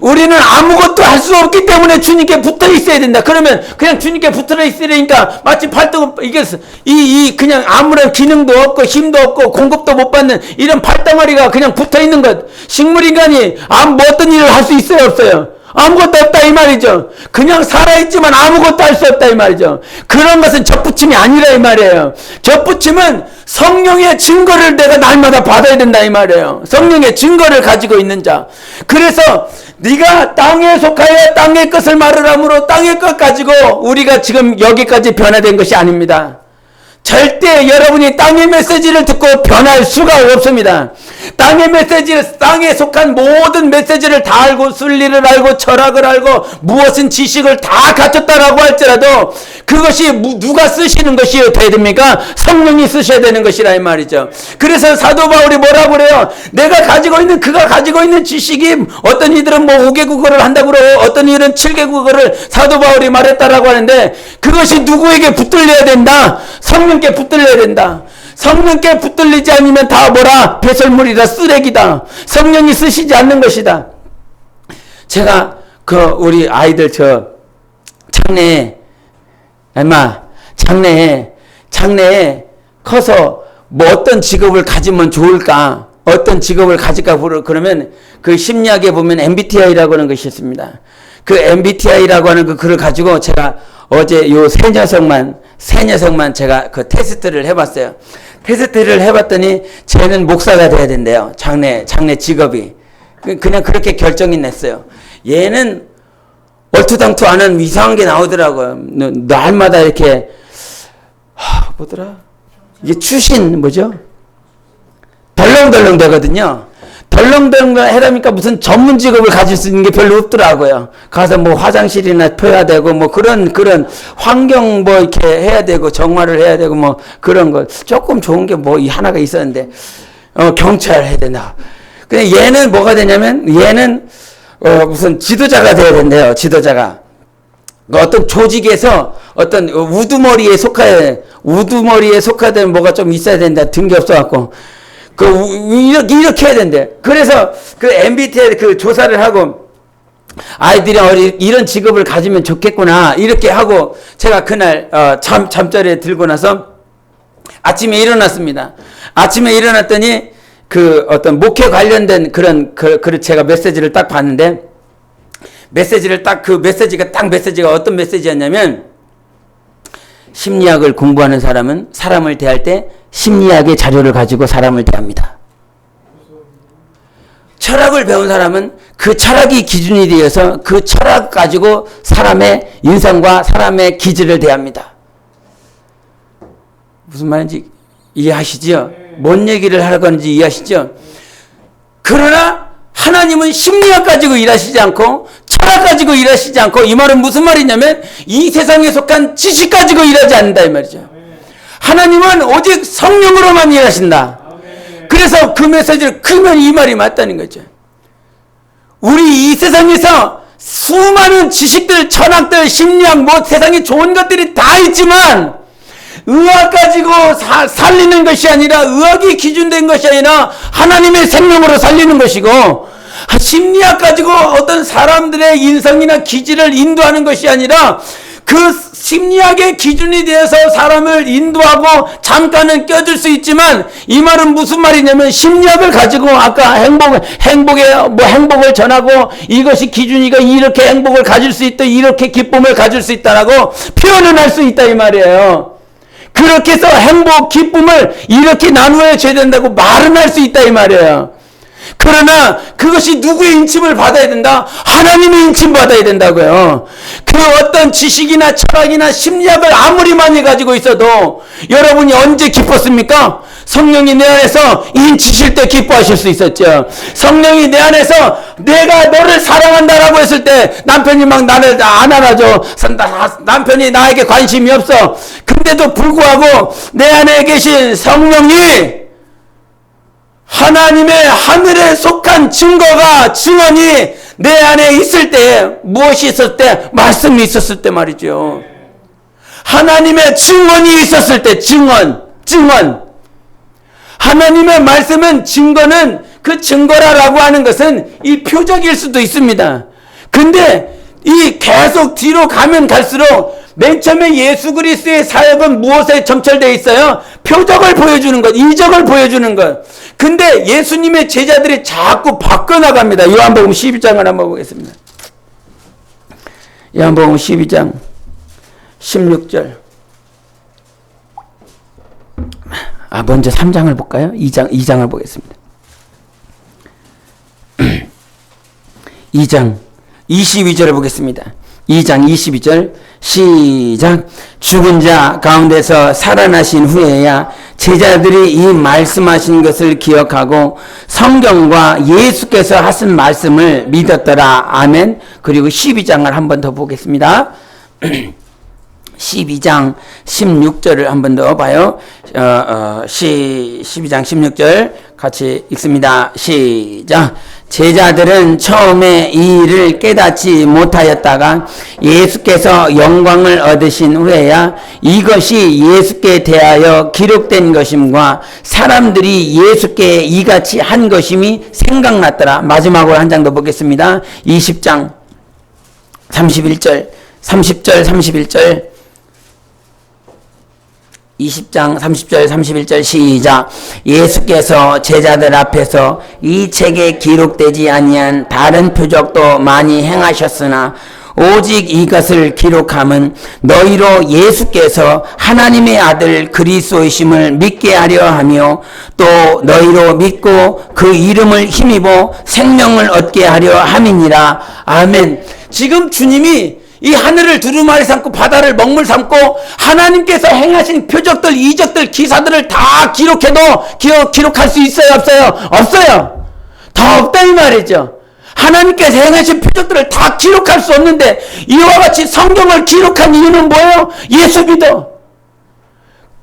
우리는 아무것도 할 수 없기 때문에 주님께 붙어 있어야 된다. 그러면 그냥 주님께 붙어 있어야 되니까 마치 발등, 이게, 그냥 아무런 기능도 없고 힘도 없고 공급도 못 받는 이런 발덩어리가 그냥 붙어 있는 것. 식물인간이 뭐 어떤 일을 할 수 있어요? 없어요? 아무것도 없다 이 말이죠. 그냥 살아있지만 아무것도 할 수 없다 이 말이죠. 그런 것은 접붙임이 아니라 이 말이에요. 접붙임은 성령의 증거를 내가 날마다 받아야 된다 이 말이에요. 성령의 증거를 가지고 있는 자. 그래서 네가 땅에 속하여 땅의 것을 말하므로 땅의 것 가지고 우리가 지금 여기까지 변화된 것이 아닙니다. 절대 여러분이 땅의 메시지를 듣고 변할 수가 없습니다. 땅의 메시지, 땅에 속한 모든 메시지를 다 알고 순리를 알고 철학을 알고 무엇은 지식을 다 갖췄다라고 할지라도 그것이 누가 쓰시는 것이 돼야 됩니까? 성령이 쓰셔야 되는 것이라 이 말이죠. 그래서 사도 바울이 뭐라고 그래요? 그가 가지고 있는 지식이 어떤 이들은 뭐 5개 국어를 한다고 그러고 어떤 이들은 7개 국어를 사도 바울이 말했다라고 하는데 그것이 누구에게 붙들려야 된다? 성령께 붙들려야 된다. 성령께 붙들리지 않으면 다 뭐라? 배설물이다, 쓰레기다. 성령이 쓰시지 않는 것이다. 제가 우리 아이들 장래에 커서 뭐 어떤 직업을 가지면 좋을까? 어떤 직업을 가질까? 그러면 그 심리학에 보면 MBTI라고 하는 것이 있습니다. 그 MBTI라고 하는 그 글을 가지고 제가 어제 요 세 녀석만 제가 그 테스트를 해봤어요. 테스트를 해봤더니 쟤는 목사가 돼야 된대요. 장래 직업이. 그냥 그렇게 결정이 냈어요. 얘는 얼토당토 않은 이상한 게 나오더라고요. 날마다 이렇게, 뭐더라? 이게 추신, 뭐죠? 덜렁덜렁 되거든요. 덜렁덜렁 해라니까 무슨 전문 직업을 가질 수 있는 게 별로 없더라고요. 가서 뭐 화장실이나 펴야 되고 뭐 그런 환경 뭐 이렇게 해야 되고 정화를 해야 되고 뭐 그런 거 조금 좋은 게 뭐 하나가 있었는데 경찰 해야 된다. 근데 얘는 뭐가 되냐면 얘는 무슨 지도자가 돼야 된대요. 지도자가 어떤 조직에서 어떤 우두머리에 속하된 뭐가 좀 있어야 된다. 든 게 없어갖고. 이렇게 해야 된대. 그래서 그 MBTI 그 조사를 하고 아이들이 이런 직업을 가지면 좋겠구나. 이렇게 하고 제가 그날 잠자리에 들고 나서 아침에 일어났습니다. 아침에 일어났더니 그 어떤 목회 관련된 그런 제가 메시지를 딱 봤는데 메시지가 어떤 메시지였냐면 심리학을 공부하는 사람은 사람을 대할 때 심리학의 자료를 가지고 사람을 대합니다. 철학을 배운 사람은 그 철학이 기준이 되어서 그 철학 가지고 사람의 인성과 사람의 기질을 대합니다. 무슨 말인지 이해하시죠? 뭔 얘기를 하려고 하는지 이해하시죠? 그러나 하나님은 심리학 가지고 일하시지 않고 철학 가지고 일하시지 않고 이 말은 무슨 말이냐면 이 세상에 속한 지식 가지고 일하지 않는다 이 말이죠. 하나님은 오직 성령으로만 일하신다. 그래서 그 메시지를 크면 이 말이 맞다는 거죠. 우리 이 세상에서 수많은 지식들, 철학들, 심리학, 뭐 세상에 좋은 것들이 다 있지만 의학 가지고 살리는 것이 아니라 의학이 기준된 것이 아니라 하나님의 생명으로 살리는 것이고 심리학 가지고 어떤 사람들의 인성이나 기질을 인도하는 것이 아니라 그 심리학의 기준이 되어서 사람을 인도하고 잠깐은 껴줄 수 있지만 이 말은 무슨 말이냐면 심리학을 가지고 아까 행복을 전하고 이것이 기준이가 이렇게 행복을 가질 수 있다 이렇게 기쁨을 가질 수 있다라고 표현을 할 수 있다 이 말이에요. 그렇게 해서 행복, 기쁨을 이렇게 나누어야 된다고 말은 할 수 있다 이 말이에요. 그러나 그것이 누구의 인침을 받아야 된다? 하나님의 인침 받아야 된다고요. 그 어떤 지식이나 철학이나 심리학을 아무리 많이 가지고 있어도 여러분이 언제 기뻤습니까? 성령이 내 안에서 인치실 때 기뻐하실 수 있었죠. 성령이 내 안에서 내가 너를 사랑한다라고 했을 때 남편이 막 나를 안 알아줘. 남편이 나에게 관심이 없어. 근데도 불구하고 내 안에 계신 성령이 하나님의 하늘에 속한 증언이 내 안에 있을 때, 무엇이 있었을 때? 말씀이 있었을 때 말이죠. 하나님의 증언이 있었을 때, 증언. 하나님의 말씀은 증거는, 그 증거라고 하는 것은 이 표적일 수도 있습니다. 근데 이 계속 뒤로 가면 갈수록 맨 처음에 예수 그리스도의 사역은 무엇에 점철되어 있어요? 표적을 보여주는 것, 이적을 보여주는 것. 근데 예수님의 제자들이 자꾸 바꿔나갑니다. 요한복음 12장을 한번 보겠습니다. 요한복음 12장 16절. 먼저 3장을 볼까요? 2장을 보겠습니다. 2장 22절을 보겠습니다. 2장 22절 시작. 죽은 자 가운데서 살아나신 후에야 제자들이 이 말씀하신 것을 기억하고 성경과 예수께서 하신 말씀을 믿었더라. 아멘. 그리고 12장을 한 번 더 보겠습니다. 12장 16절을 한 번 더 봐요. 12장 16절 같이 읽습니다. 시작. 제자들은 처음에 이 일을 깨닫지 못하였다가 예수께서 영광을 얻으신 후에야 이것이 예수께 대하여 기록된 것임과 사람들이 예수께 이같이 한 것임이 생각났더라. 마지막으로 한 장 더 보겠습니다. 20장 31절 30절 31절 20장 30절 31절 시작. 예수께서 제자들 앞에서 이 책에 기록되지 아니한 다른 표적도 많이 행하셨으나 오직 이것을 기록함은 너희로 예수께서 하나님의 아들 그리스도이심을 믿게 하려 하며 또 너희로 믿고 그 이름을 힘입어 생명을 얻게 하려 함이니라. 아멘. 지금 주님이 이 하늘을 두루마리 삼고 바다를 먹물 삼고 하나님께서 행하신 표적들, 이적들, 기사들을 다 기록할 수 있어요? 없어요? 없어요. 다 없다 이 말이죠. 하나님께서 행하신 표적들을 다 기록할 수 없는데 이와 같이 성경을 기록한 이유는 뭐예요? 예수 믿어.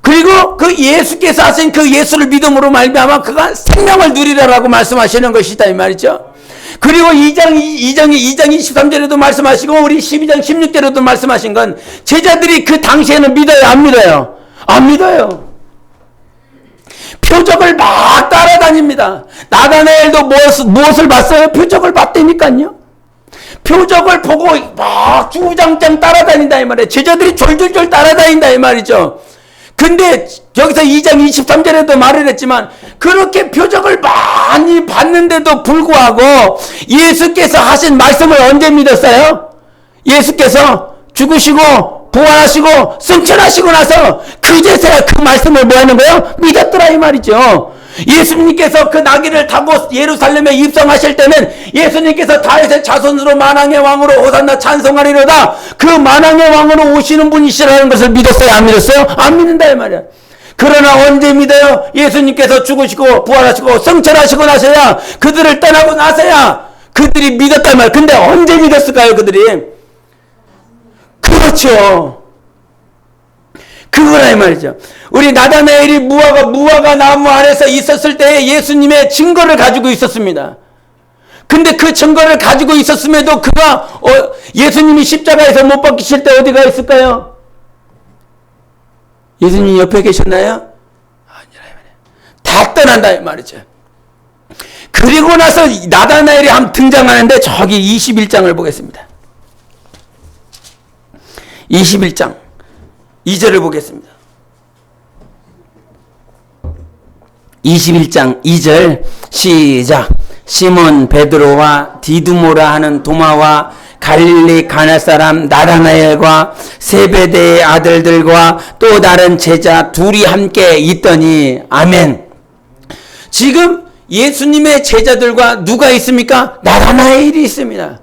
그리고 그 예수께서 하신 그 예수를 믿음으로 말미암아 그가 생명을 누리라라고 말씀하시는 것이다 이 말이죠. 그리고 2장 23절에도 말씀하시고 우리 12장 16절에도 말씀하신 건 제자들이 그 당시에는 믿어요? 안 믿어요? 안 믿어요. 표적을 막 따라다닙니다. 나다나엘도 무엇을 봤어요? 표적을 봤다니까요. 표적을 보고 막 주구장창 따라다닌다 이 말이에요. 제자들이 졸졸졸 따라다닌다 이 말이죠. 근데 여기서 2장 23절에도 말을 했지만 그렇게 표적을 많이 봤는데도 불구하고 예수께서 하신 말씀을 언제 믿었어요? 예수께서 죽으시고 부활하시고 승천하시고 나서 그제서야 그 말씀을 뭐 하는 거예요? 믿었더라 이 말이죠. 예수님께서 그 나귀를 타고 예루살렘에 입성하실 때는 예수님께서 다윗의 자손으로 만왕의 왕으로 호산나 찬송하리로다. 그 만왕의 왕으로 오시는 분이시라는 것을 믿었어요? 안 믿었어요? 안 믿는다 이 말이야. 그러나 언제 믿어요? 예수님께서 죽으시고 부활하시고 승천하시고 나서야, 그들을 떠나고 나서야 그들이 믿었단 말이에요. 근데 언제 믿었을까요 그들이? 그렇죠. 그거라 이 말이죠. 우리 나다나엘이 무화과 나무 안에서 있었을 때 예수님의 증거를 가지고 있었습니다. 근데 그 증거를 가지고 있었음에도 그가 예수님이 십자가에서 못 박히실 때 어디가 있을까요? 예수님 옆에 계셨나요? 아니라 다 떠난다 이 말이죠. 그리고 나서 나다나엘이 한번 등장하는데 저기 21장을 보겠습니다. 21장 2절을 보겠습니다. 21장 2절 시작. 시몬 베드로와 디두모라 하는 도마와 갈릴리 가나 사람 나다나엘과 세베대의 아들들과 또 다른 제자 둘이 함께 있더니. 아멘. 지금 예수님의 제자들과 누가 있습니까? 나다나엘이 있습니다.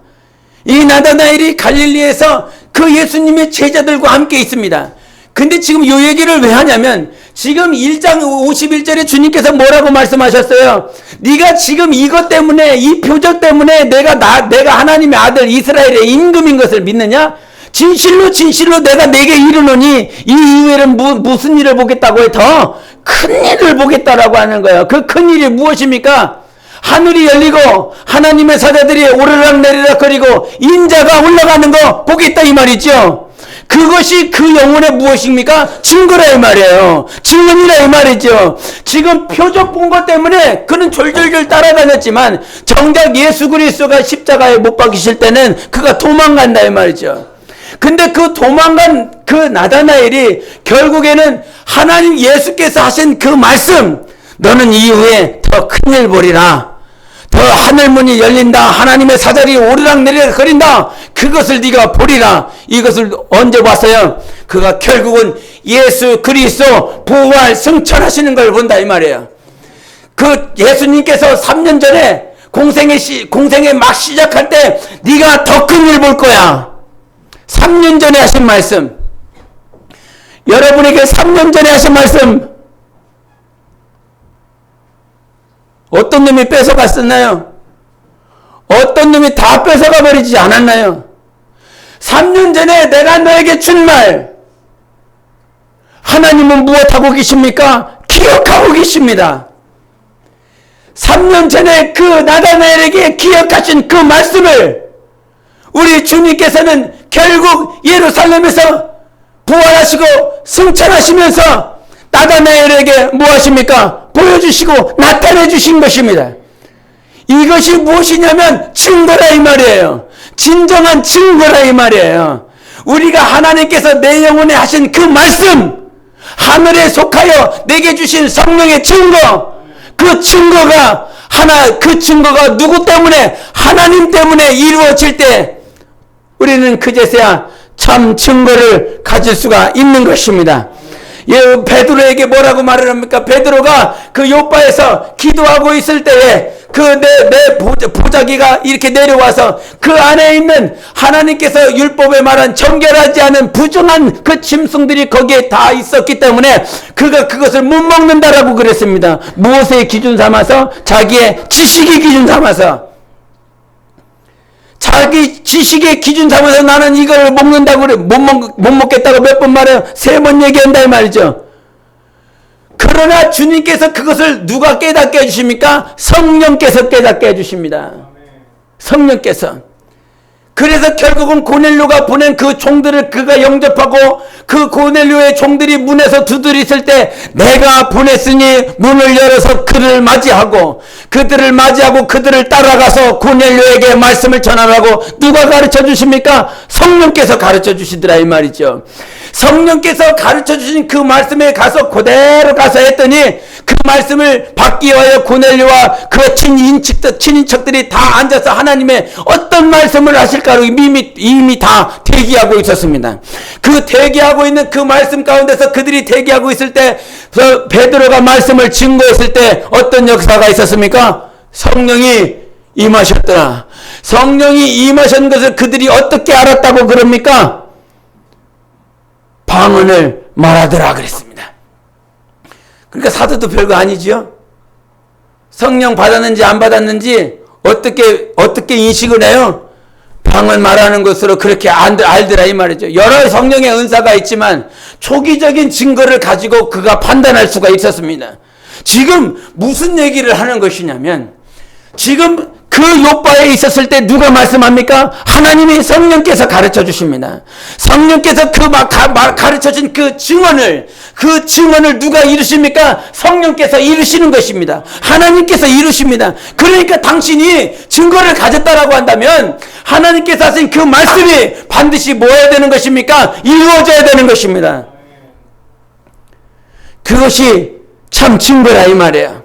이 나다나엘이 갈릴리에서 그 예수님의 제자들과 함께 있습니다. 근데 지금 이 얘기를 왜 하냐면 지금 1장 51절에 주님께서 뭐라고 말씀하셨어요? 네가 지금 이것 때문에, 이 표적 때문에 내가 하나님의 아들 이스라엘의 임금인 것을 믿느냐? 진실로 내가 내게 이르노니 이 이후에는 무슨 일을 보겠다고 해? 더 큰 일을 보겠다라고 하는 거예요. 그 큰 일이 무엇입니까? 하늘이 열리고 하나님의 사자들이 오르락 내리락 거리고 인자가 올라가는 거 보겠다 이 말이죠. 그것이 그 영혼의 무엇입니까? 증거라 이 말이에요. 증언이라 이 말이죠. 지금 표적 본 것 때문에 그는 졸졸졸 따라다녔지만 정작 예수 그리스도가 십자가에 못 박히실 때는 그가 도망간다 이 말이죠. 근데 그 도망간 그 나다나엘이 결국에는 하나님 예수께서 하신 그 말씀, 너는 이후에 더 큰일 보리라, 더 하늘문이 열린다, 하나님의 사자리 오르락 내리락 거린다, 그것을 네가 보리라. 이것을 언제 봤어요? 그가 결국은 예수 그리스도 부활 승천하시는 걸 본다 이 말이에요. 그 예수님께서 3년 전에 공생에 막 시작할 때 네가 더 큰 일 볼 거야, 3년 전에 하신 말씀, 여러분에게 3년 전에 하신 말씀, 어떤 놈이 뺏어갔었나요? 어떤 놈이 다 뺏어가 버리지 않았나요? 3년 전에 내가 너에게 준 말, 하나님은 무엇하고 계십니까? 기억하고 계십니다. 3년 전에 그 나다나엘에게 기억하신 그 말씀을 우리 주님께서는 결국 예루살렘에서 부활하시고 승천하시면서 나다나엘에게 무엇입니까? 보여주시고 나타내 주신 것입니다. 이것이 무엇이냐면 증거라 이 말이에요. 진정한 증거라 이 말이에요. 우리가 하나님께서 내 영혼에 하신 그 말씀, 하늘에 속하여 내게 주신 성령의 증거, 그 증거가 그 증거가 누구 때문에? 하나님 때문에 이루어질 때 우리는 그제서야 참 증거를 가질 수가 있는 것입니다. 예, 베드로에게 뭐라고 말을 합니까? 베드로가 그 요바에서 기도하고 있을 때에 그 내 보자기가 이렇게 내려와서 그 안에 있는 하나님께서 율법에 말한 정결하지 않은 부정한 그 짐승들이 거기에 다 있었기 때문에 그가 그것을 못 먹는다라고 그랬습니다. 무엇의 기준 삼아서? 자기의 지식의 기준 삼아서. 자기 지식의 기준 삼아서 나는 이걸 먹는다고 그래. 못 먹겠다고 몇 번 말해요? 3번 얘기한다 이 말이죠. 그러나 주님께서 그것을 누가 깨닫게 해주십니까? 성령께서 깨닫게 해주십니다. 성령께서. 그래서 결국은 고넬료가 보낸 그 종들을 그가 영접하고 그 고넬료의 종들이 문에서 두드렸을 때 내가 보냈으니 문을 열어서 그들을 맞이하고 그들을 따라가서 고넬료에게 말씀을 전하라고 누가 가르쳐 주십니까? 성령께서 가르쳐 주시더라 이 말이죠. 성령께서 가르쳐 주신 그 말씀에 가서 그대로 가서 했더니 그 말씀을 받기 위하여 고넬료와 그 친인척들이 다 앉아서 하나님의 어떤 말씀을 하실까로 이미 다 대기하고 있었습니다. 그 대기하고 있는 그 말씀 가운데서 그들이 대기하고 있을 때 베드로가 말씀을 증거했을 때 어떤 역사가 있었습니까? 성령이 임하셨더라. 성령이 임하신 것을 그들이 어떻게 알았다고 그럽니까? 방언을 말하더라 그랬습니다. 그러니까 사도도 별거 아니지요. 성령 받았는지 안 받았는지 어떻게 인식을 해요? 방언 말하는 것으로 그렇게 알더라 이 말이죠. 여러 성령의 은사가 있지만 초기적인 증거를 가지고 그가 판단할 수가 있었습니다. 지금 무슨 얘기를 하는 것이냐면 지금 그 요바에 있었을 때 누가 말씀합니까? 하나님이 성령께서 가르쳐 주십니다. 성령께서 가르쳐 준 그 증언을 누가 이루십니까? 성령께서 이루시는 것입니다. 하나님께서 이루십니다. 그러니까 당신이 증거를 가졌다라고 한다면 하나님께서 하신 그 말씀이 반드시 뭐 해야 되는 것입니까? 이루어져야 되는 것입니다. 그것이 참 증거라 이 말이에요.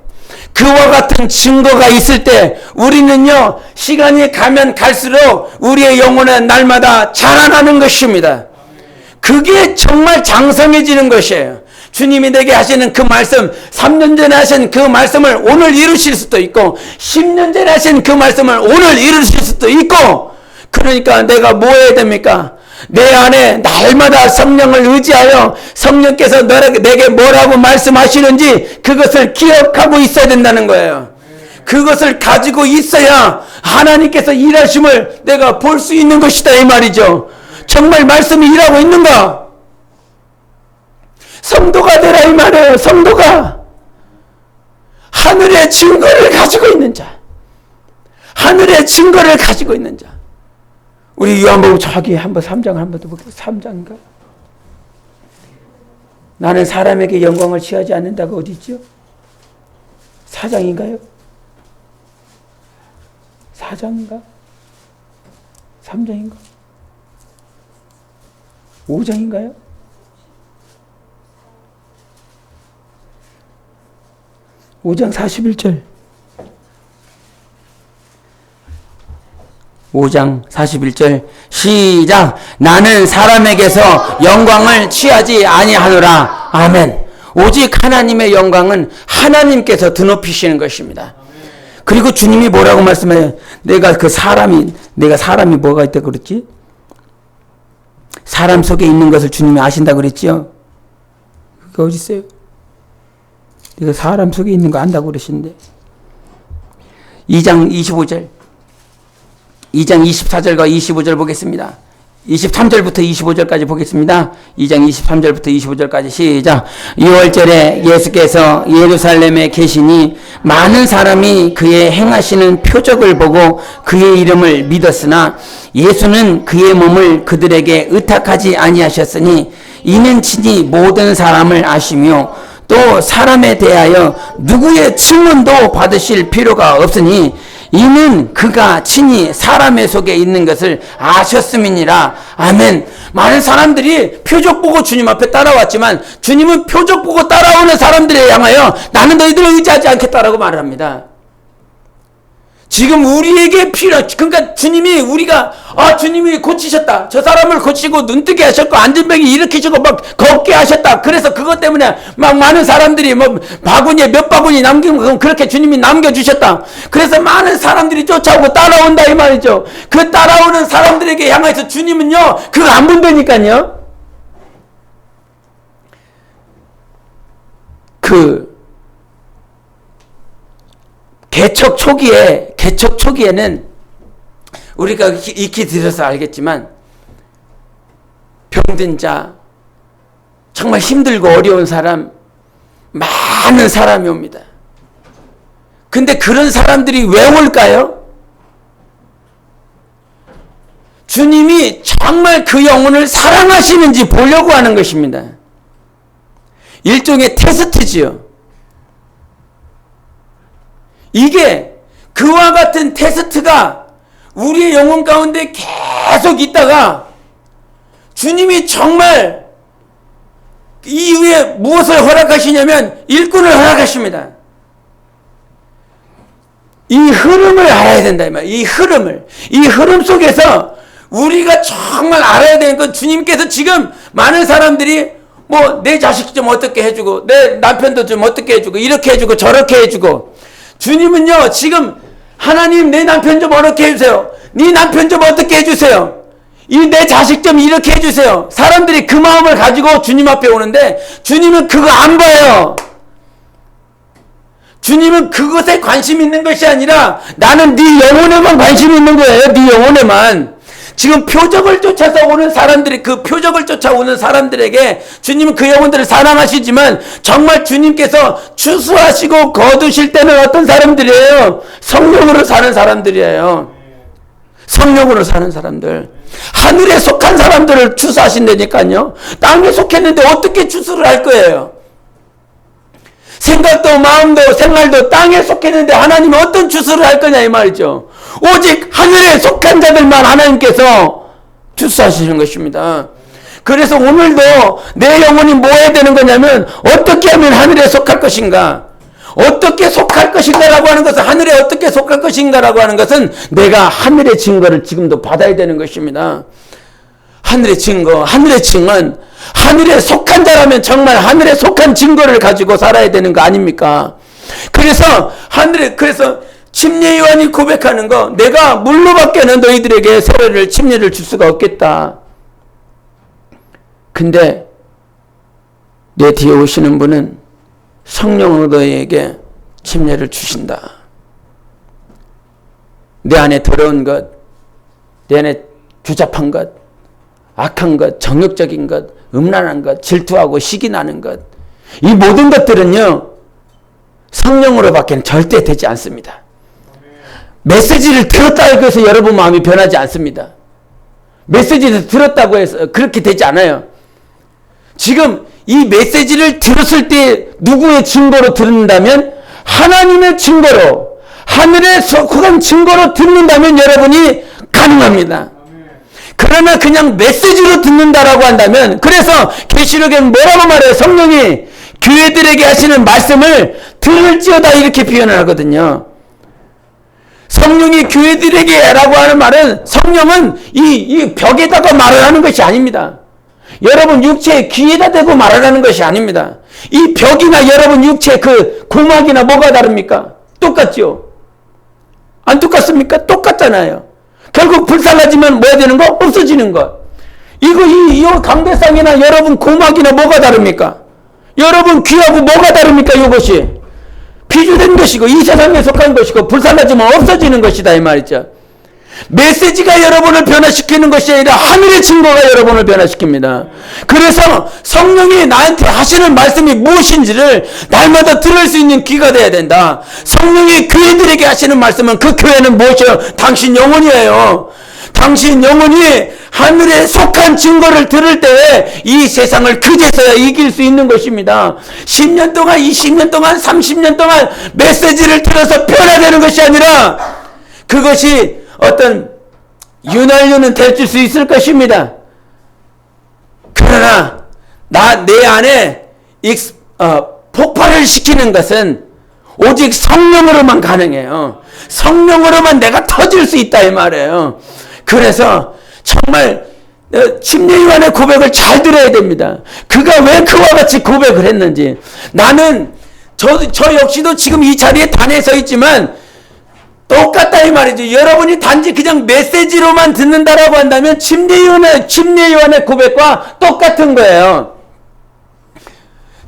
그와 같은 증거가 있을 때 우리는요, 시간이 가면 갈수록 우리의 영혼은 날마다 자라나는 것입니다. 그게 정말 장성해지는 것이에요. 주님이 내게 하시는 그 말씀, 3년 전에 하신 그 말씀을 오늘 이루실 수도 있고 10년 전에 하신 그 말씀을 오늘 이루실 수도 있고, 그러니까 내가 뭐 해야 됩니까? 내 안에 날마다 성령을 의지하여 성령께서 내게 뭐라고 말씀하시는지 그것을 기억하고 있어야 된다는 거예요. 그것을 가지고 있어야 하나님께서 일하심을 내가 볼 수 있는 것이다 이 말이죠. 정말 말씀이 일하고 있는가? 성도가 되라 이 말이에요. 성도가 하늘의 증거를 가지고 있는 자, 하늘의 증거를 가지고 있는 자. 우리 요한복음 저기 한번 3장 한번 더 볼게요. 3장인가? 나는 사람에게 영광을 취하지 않는다가 어디 있죠? 4장인가요? 4장인가? 3장인가? 5장인가요? 5장 41절. 5장 41절 시작. 나는 사람에게서 영광을 취하지 아니하노라. 아멘. 오직 하나님의 영광은 하나님께서 드높이시는 것입니다. 그리고 주님이 뭐라고 말씀해요? 내가 사람이 뭐가 있다고 그랬지? 사람 속에 있는 것을 주님이 아신다고 그랬지요? 그게 어디 있어요? 내가 사람 속에 있는 거 안다고 그러시는데. 2장 25절. 2장 24절과 25절 보겠습니다. 23절부터 25절까지 보겠습니다. 2장 23절부터 25절까지 시작. 6월절에 예수께서 예루살렘에 계시니 많은 사람이 그의 행하시는 표적을 보고 그의 이름을 믿었으나 예수는 그의 몸을 그들에게 의탁하지 아니하셨으니 이는 친히 모든 사람을 아시며 또 사람에 대하여 누구의 증언도 받으실 필요가 없으니 이는 그가 친히 사람의 속에 있는 것을 아셨음이니라. 아멘. 많은 사람들이 표적 보고 주님 앞에 따라왔지만 주님은 표적 보고 따라오는 사람들에 향하여 나는 너희들을 의지하지 않겠다라고 말을 합니다. 지금 우리에게 그러니까 주님이 주님이 고치셨다. 저 사람을 고치고 눈뜨게 하셨고 안전병이 일으키시고 막 걷게 하셨다. 그래서 그것 때문에 막 많은 사람들이 몇 바구니 남기고 그렇게 주님이 남겨주셨다. 그래서 많은 사람들이 쫓아오고 따라온다 이 말이죠. 그 따라오는 사람들에게 향해서 주님은요 그거 안 본다니까요. 개척 초기에는 우리가 익히 들어서 알겠지만 병든 자, 정말 힘들고 어려운 사람, 많은 사람이 옵니다. 근데 그런 사람들이 왜 올까요? 주님이 정말 그 영혼을 사랑하시는지 보려고 하는 것입니다. 일종의 테스트지요. 이게 그와 같은 테스트가 우리의 영혼 가운데 계속 있다가 주님이 정말 이후에 무엇을 허락하시냐면 일꾼을 허락하십니다. 이 흐름을 알아야 된다 이 말이에요. 이 흐름 속에서 우리가 정말 알아야 되는 건 주님께서 지금 많은 사람들이 내 자식 좀 어떻게 해주고 내 남편도 좀 어떻게 해주고 이렇게 해주고 저렇게 해주고 주님은요 지금 하나님 내 남편 좀 어떻게 해주세요. 네 남편 좀 어떻게 해주세요. 내 자식 좀 이렇게 해주세요. 사람들이 그 마음을 가지고 주님 앞에 오는데 주님은 그거 안 봐요. 주님은 그것에 관심 있는 것이 아니라 나는 네 영혼에만 관심 있는 거예요. 네 영혼에만. 지금 표적을 쫓아서 오는 사람들이 그 표적을 쫓아오는 사람들에게 주님은 그 영혼들을 사랑하시지만 정말 주님께서 추수하시고 거두실 때는 어떤 사람들이에요? 성령으로 사는 사람들이에요. 성령으로 사는 사람들. 하늘에 속한 사람들을 추수하신다니까요. 땅에 속했는데 어떻게 추수를 할 거예요? 생각도 마음도 생활도 땅에 속했는데 하나님은 어떤 추수를 할 거냐 이 말이죠. 오직 하늘에 속한 자들만 하나님께서 추수하시는 것입니다. 그래서 오늘도 내 영혼이 뭐 해야 되는 거냐면 어떻게 하면 하늘에 속할 것인가, 어떻게 속할 것인가라고 하는 것은, 하늘에 어떻게 속할 것인가라고 하는 것은 내가 하늘의 증거를 지금도 받아야 되는 것입니다. 하늘의 증거, 하늘의 증언, 하늘에 속한 자라면 정말 하늘에 속한 증거를 가지고 살아야 되는 거 아닙니까? 그래서 그래서 침례 요한이 고백하는 거, 내가 물로밖에는 너희들에게 세례를 침례를 줄 수가 없겠다. 근데 내 뒤에 오시는 분은 성령으로 너희에게 침례를 주신다. 내 안에 더러운 것, 내 안에 주잡한 것, 악한 것, 정욕적인 것, 음란한 것, 질투하고 시기 나는 것, 이 모든 것들은요 성령으로밖에 절대 되지 않습니다. 메시지를 들었다고 해서 여러분 마음이 변하지 않습니다. 메시지를 들었다고 해서 그렇게 되지 않아요. 지금 이 메시지를 들었을 때 누구의 증거로 듣는다면 하나님의 증거로, 하늘의 속한 증거로 듣는다면 여러분이 가능합니다. 그러나 그냥 메시지로 듣는다라고 한다면, 그래서 계시록에는 뭐라고 말해요? 성령이 교회들에게 하시는 말씀을 들을지어다 이렇게 표현을 하거든요. 성령이 교회들에게 라고 하는 말은, 성령은 이 벽에다가 말을 하는 것이 아닙니다. 여러분 육체의 귀에다 대고 말하라는 것이 아닙니다. 이 벽이나 여러분 육체의 그 고막이나 뭐가 다릅니까? 똑같죠? 안 똑같습니까? 똑같잖아요. 결국 불살라지면 뭐 해야 되는 거? 없어지는 것. 이 강대상이나 여러분 고막이나 뭐가 다릅니까? 여러분 귀하고 뭐가 다릅니까? 이것이 비주된 것이고 이 세상에 속한 것이고 불살라지면 없어지는 것이다 이 말이죠. 메시지가 여러분을 변화시키는 것이 아니라 하늘의 증거가 여러분을 변화시킵니다. 그래서 성령이 나한테 하시는 말씀이 무엇인지를 날마다 들을 수 있는 귀가 돼야 된다. 성령이 교회들에게 하시는 말씀은 그 교회는 무엇이에요? 당신 영혼이에요. 당신 영혼이 하늘에 속한 증거를 들을 때에 이 세상을 그제서야 이길 수 있는 것입니다. 10년 동안, 20년 동안, 30년 동안 메시지를 들어서 변화되는 것이 아니라 그것이 어떤 윤활유는 될 수 있을 것입니다. 그러나 내 안에 폭발을 시키는 것은 오직 성령으로만 가능해요. 성령으로만 내가 터질 수 있다 이 말이에요. 그래서 정말 침례 요한의 고백을 잘 들어야 됩니다. 그가 왜 그와 같이 고백을 했는지. 나는 저 역시도 지금 이 자리에 단에 서 있지만 똑같다 이 말이죠. 여러분이 단지 그냥 메시지로만 듣는다라고 한다면 침례 요한의 고백과 똑같은 거예요.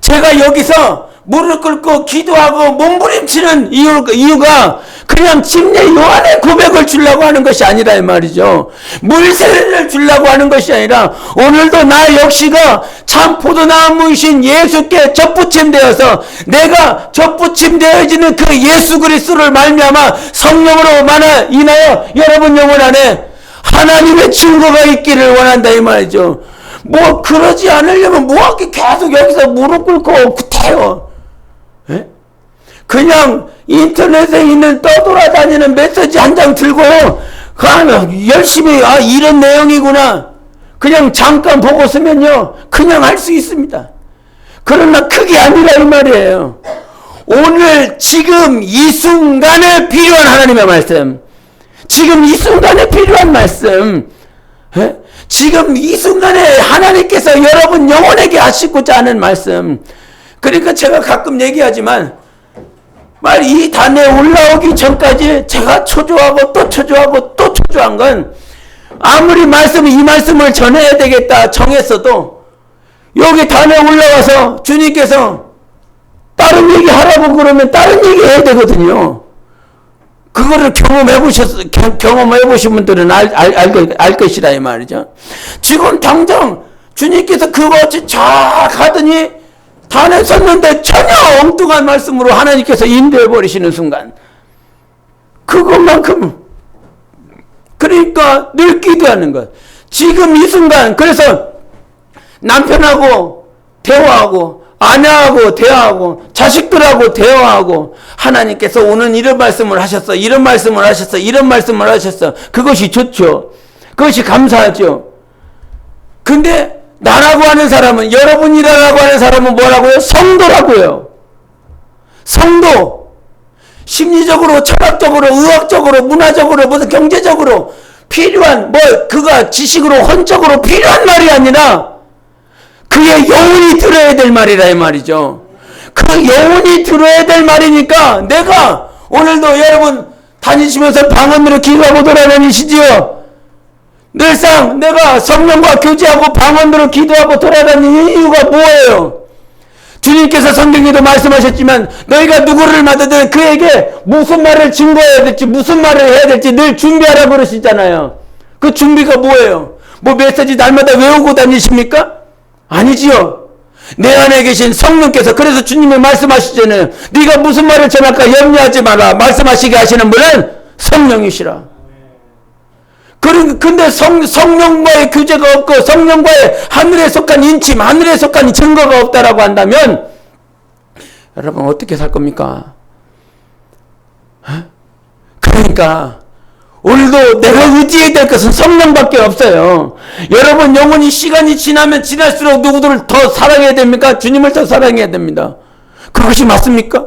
제가 여기서 무릎 꿇고 기도하고 몸부림치는 이유가 그냥 침례 요한의 고백을 주려고 하는 것이 아니라 이 말이죠. 물세례를 주려고 하는 것이 아니라 오늘도 나 역시가 참 포도나무이신 예수께 접붙임되어서 내가 접붙임되어지는 그 예수 그리스도를 말미암아 성령으로 인하여 여러분 영혼 안에 하나님의 증거가 있기를 원한다 이 말이죠. 뭐 그러지 않으려면 뭐하게 계속 여기서 무릎 꿇고 구태요. 그냥 인터넷에 있는 떠돌아다니는 메시지 한 장 들고 열심히 이런 내용이구나 그냥 잠깐 보고 쓰면요 그냥 할 수 있습니다. 그러나 그게 아니라 이 말이에요. 오늘 지금 이 순간에 필요한 하나님의 말씀, 지금 이 순간에 필요한 말씀, 지금 이 순간에 하나님께서 여러분 영혼에게 하시고자 하는 말씀. 그러니까 제가 가끔 얘기하지만 이 단에 올라오기 전까지 제가 초조하고 또 초조하고 또 초조한 건 아무리 이 말씀을 전해야 되겠다 정했어도 여기 단에 올라와서 주님께서 다른 얘기 하라고 그러면 다른 얘기 해야 되거든요. 그거를 경험해 보신 분들은 알 것이다 이 말이죠. 지금 당장 주님께서 그것이 쫙 하더니 단에 섰는데 전혀 엉뚱한 말씀으로 하나님께서 인도해 버리시는 순간 그것만큼 그러니까 늘 기도하는 것. 지금 이 순간 그래서 남편하고 대화하고 아내하고 대화하고 자식들하고 대화하고 하나님께서 오늘 이런 말씀을 하셨어 이런 말씀을 하셨어 이런 말씀을 하셨어. 그것이 좋죠. 그것이 감사하죠. 근데 나라고 하는 사람은 여러분이라고 하는 사람은 뭐라고요? 성도라고요. 성도. 심리적으로 철학적으로 의학적으로 문화적으로 무슨 경제적으로 필요한 그가 지식으로 혼적으로 필요한 말이 아니라 그의 영혼이 들어야 될 말이라 이 말이죠. 그 영혼이 들어야 될 말이니까 내가 오늘도 여러분 다니시면서 방언으로 기도하고 돌아다니시지요. 늘상 내가 성령과 교제하고 방언으로 기도하고 돌아다니는 이유가 뭐예요? 주님께서 성경에도 말씀하셨지만 너희가 누구를 만나든 그에게 무슨 말을 증거해야 될지 무슨 말을 해야 될지 늘 준비하라고 그러시잖아요. 그 준비가 뭐예요? 메시지 날마다 외우고 다니십니까? 아니지요. 내 안에 계신 성령께서 그래서 주님이 말씀하시잖아요. 네가 무슨 말을 전할까 염려하지 마라. 말씀하시게 하시는 분은 성령이시라. 근데 성령과의 교제가 없고 성령과의 하늘에 속한 인침, 하늘에 속한 증거가 없다라고 한다면 여러분 어떻게 살 겁니까? 그러니까 오늘도 내가 의지해야 될 것은 성령밖에 없어요. 여러분 영혼이 시간이 지나면 지날수록 누구들을 더 사랑해야 됩니까? 주님을 더 사랑해야 됩니다. 그것이 맞습니까?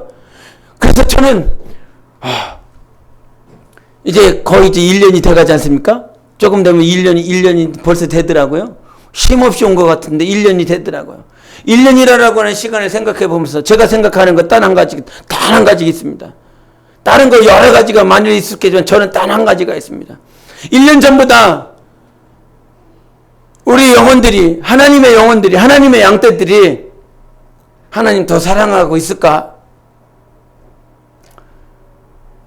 그래서 저는 이제 거의 이제 1년이 돼가지 않습니까? 조금 되면 1년이 벌써 되더라고요. 쉼없이 온 것 같은데 1년이 되더라고요. 1년이라고 하는 시간을 생각해 보면서 제가 생각하는 거 단 한 가지 있습니다. 다른 거 여러 가지가 많이 있었겠지만 저는 단 한 가지가 있습니다. 1년 전보다 우리 영혼들이, 하나님의 영혼들이, 하나님의 양떼들이 하나님 더 사랑하고 있을까?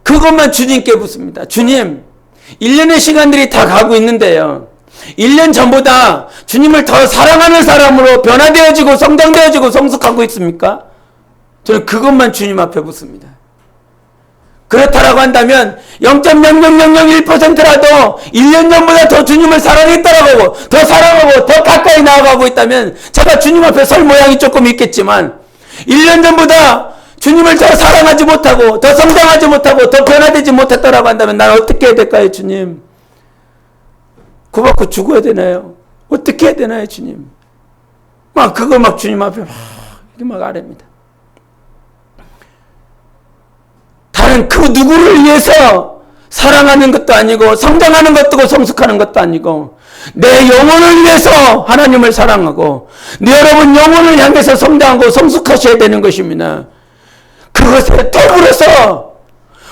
그것만 주님께 묻습니다. 주님, 1년의 시간들이 다 가고 있는데요. 1년 전보다 주님을 더 사랑하는 사람으로 변화되어지고 성장되어지고 성숙하고 있습니까? 저는 그것만 주님 앞에 묻습니다. 그렇다라고 한다면 0.00001%라도 1년 전보다 더 주님을 사랑했다라고 하고 더 사랑하고 더 가까이 나아가고 있다면 제가 주님 앞에 설 모양이 조금 있겠지만 1년 전보다 주님을 더 사랑하지 못하고 더 성장하지 못하고 더 변화되지 못했다라고 한다면 난 어떻게 해야 될까요, 주님? 구받고 죽어야 되나요? 어떻게 해야 되나요, 주님? 그거 주님 앞에 이렇게 아뢰입니다. 다른 그 누구를 위해서 사랑하는 것도 아니고 성장하는 것도 성숙하는 것도 아니고 내 영혼을 위해서 하나님을 사랑하고 여러분 영혼을 향해서 성장하고 성숙하셔야 되는 것입니다. 그것에 더불어서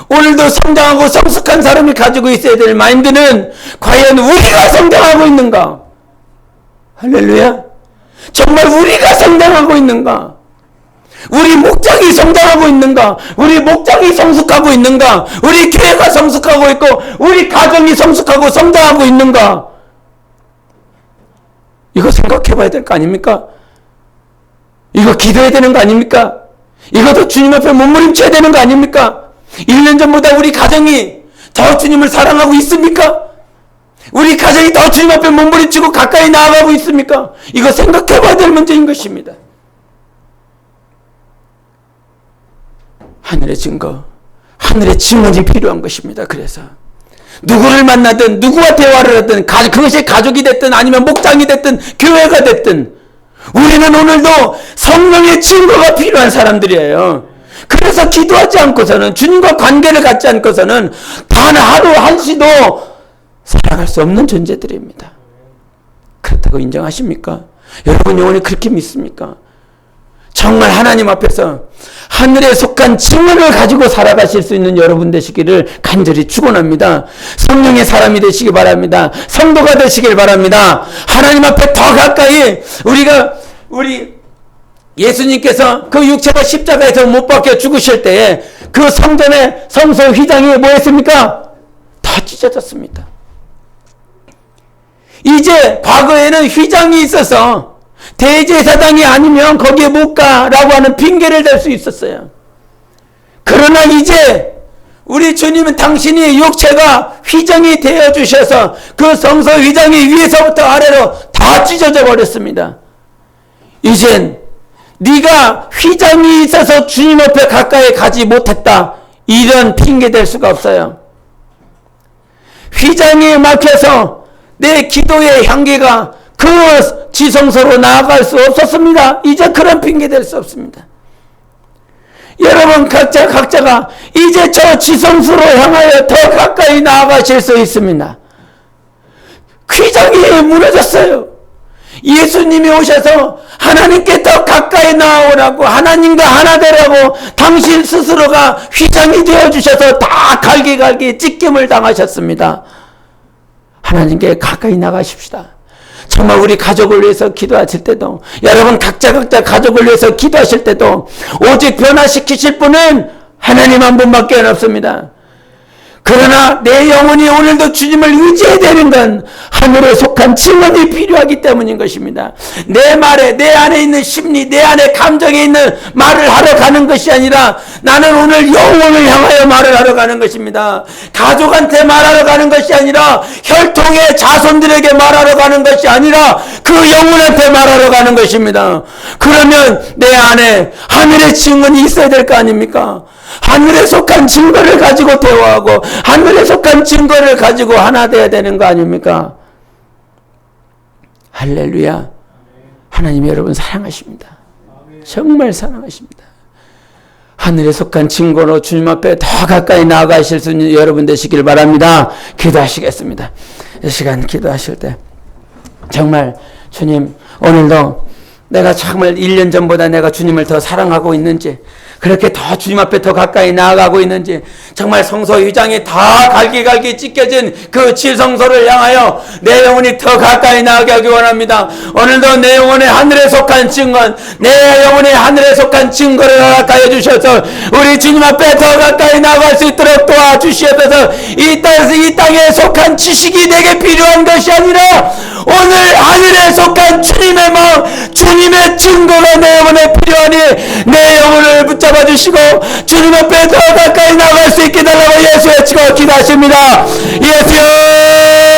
오늘도 성장하고 성숙한 사람이 가지고 있어야 될 마인드는 과연 우리가 성장하고 있는가? 할렐루야. 정말 우리가 성장하고 있는가? 우리 목장이 성장하고 있는가? 우리 목장이 성숙하고 있는가? 우리 교회가 성숙하고 있고 우리 가정이 성숙하고 성장하고 있는가? 이거 생각해 봐야 될 거 아닙니까? 이거 기도해야 되는 거 아닙니까? 이것도 주님 앞에 몸부림쳐야 되는 거 아닙니까? 1년 전보다 우리 가정이 더 주님을 사랑하고 있습니까? 우리 가정이 더 주님 앞에 몸부림치고 가까이 나아가고 있습니까? 이거 생각해 봐야 될 문제인 것입니다. 하늘의 증거, 하늘의 증언이 필요한 것입니다. 그래서 누구를 만나든 누구와 대화를 하든 그것이 가족이 됐든 아니면 목장이 됐든 교회가 됐든 우리는 오늘도 성령의 증거가 필요한 사람들이에요. 그래서 기도하지 않고서는 주님과 관계를 갖지 않고서는 단 하루 한시도 살아갈 수 없는 존재들입니다. 그렇다고 인정하십니까? 여러분 영혼이 그렇게 믿습니까? 정말 하나님 앞에서 하늘에 속한 증언을 가지고 살아가실 수 있는 여러분 되시기를 간절히 축원합니다. 성령의 사람이 되시기 바랍니다. 성도가 되시길 바랍니다. 하나님 앞에 더 가까이 우리 예수님께서 그 육체가 십자가에서 못 박혀 죽으실 때에 그 성전의 성소 휘장이 뭐였습니까? 다 찢어졌습니다. 이제 과거에는 휘장이 있어서 대제사장이 아니면 거기에 못 가라고 하는 핑계를 댈 수 있었어요. 그러나 이제 우리 주님은 당신이 육체가 휘장이 되어 주셔서 그 성소 휘장이 위에서부터 아래로 다 찢어져 버렸습니다. 이젠 네가 휘장이 있어서 주님 앞에 가까이 가지 못했다, 이런 핑계 댈 수가 없어요. 휘장이 막혀서 내 기도의 향기가 그 지성소로 나아갈 수 없었습니다. 이제 그런 핑계 댈 수 없습니다. 여러분 각자가 이제 저 지성소로 향하여 더 가까이 나아가실 수 있습니다. 휘장이 무너졌어요. 예수님이 오셔서 하나님께 더 가까이 나아오라고, 하나님과 하나 되라고 당신 스스로가 휘장이 되어주셔서 다 갈기갈기 찢김을 당하셨습니다. 하나님께 가까이 나가십시다. 정말 우리 가족을 위해서 기도하실 때도, 여러분 각자 가족을 위해서 기도하실 때도 오직 변화시키실 분은 하나님 한 분밖에 없습니다. 그러나 내 영혼이 오늘도 주님을 의지해야 되는 건 하늘에 속 속한 증언이 필요하기 때문인 것입니다. 내 말에, 내 안에 있는 심리, 내 안에 감정에 있는 말을 하러 가는 것이 아니라 나는 오늘 영혼을 향하여 말을 하러 가는 것입니다. 가족한테 말하러 가는 것이 아니라 혈통의 자손들에게 말하러 가는 것이 아니라 그 영혼한테 말하러 가는 것입니다. 그러면 내 안에 하늘의 증언이 있어야 될 거 아닙니까? 하늘에 속한 증거를 가지고 대화하고 하늘에 속한 증거를 가지고 하나 되어야 되는 거 아닙니까? 할렐루야. 하나님 여러분 사랑하십니다. 정말 사랑하십니다. 하늘에 속한 증거로 주님 앞에 더 가까이 나아가실 수 있는 여러분 되시길 바랍니다. 기도하시겠습니다. 이 시간 기도하실 때 정말 주님, 오늘도 내가 정말 1년 전보다 내가 주님을 더 사랑하고 있는지, 그렇게 더 주님 앞에 더 가까이 나아가고 있는지, 정말 성소 휘장이 다 갈기갈기 찢겨진 그 지성소를 향하여 내 영혼이 더 가까이 나아가게 하기 원합니다. 오늘도 내 영혼의 하늘에 속한 증언, 내 영혼의 하늘에 속한 증거를 허락하여 주셔서 우리 주님 앞에 더 가까이 나아갈 수 있도록 도와주시옵소서. 이 땅에 속한 지식이 내게 필요한 것이 아니라 오늘 하늘에 속한 주님의 마음, 주님의 증거가 내 영혼에 필요하니 내 영혼을 붙잡아 주시고 주님 앞에 더 가까이 나갈 수 있게 달라고 예수 외치고 기도하십니다. 예수여.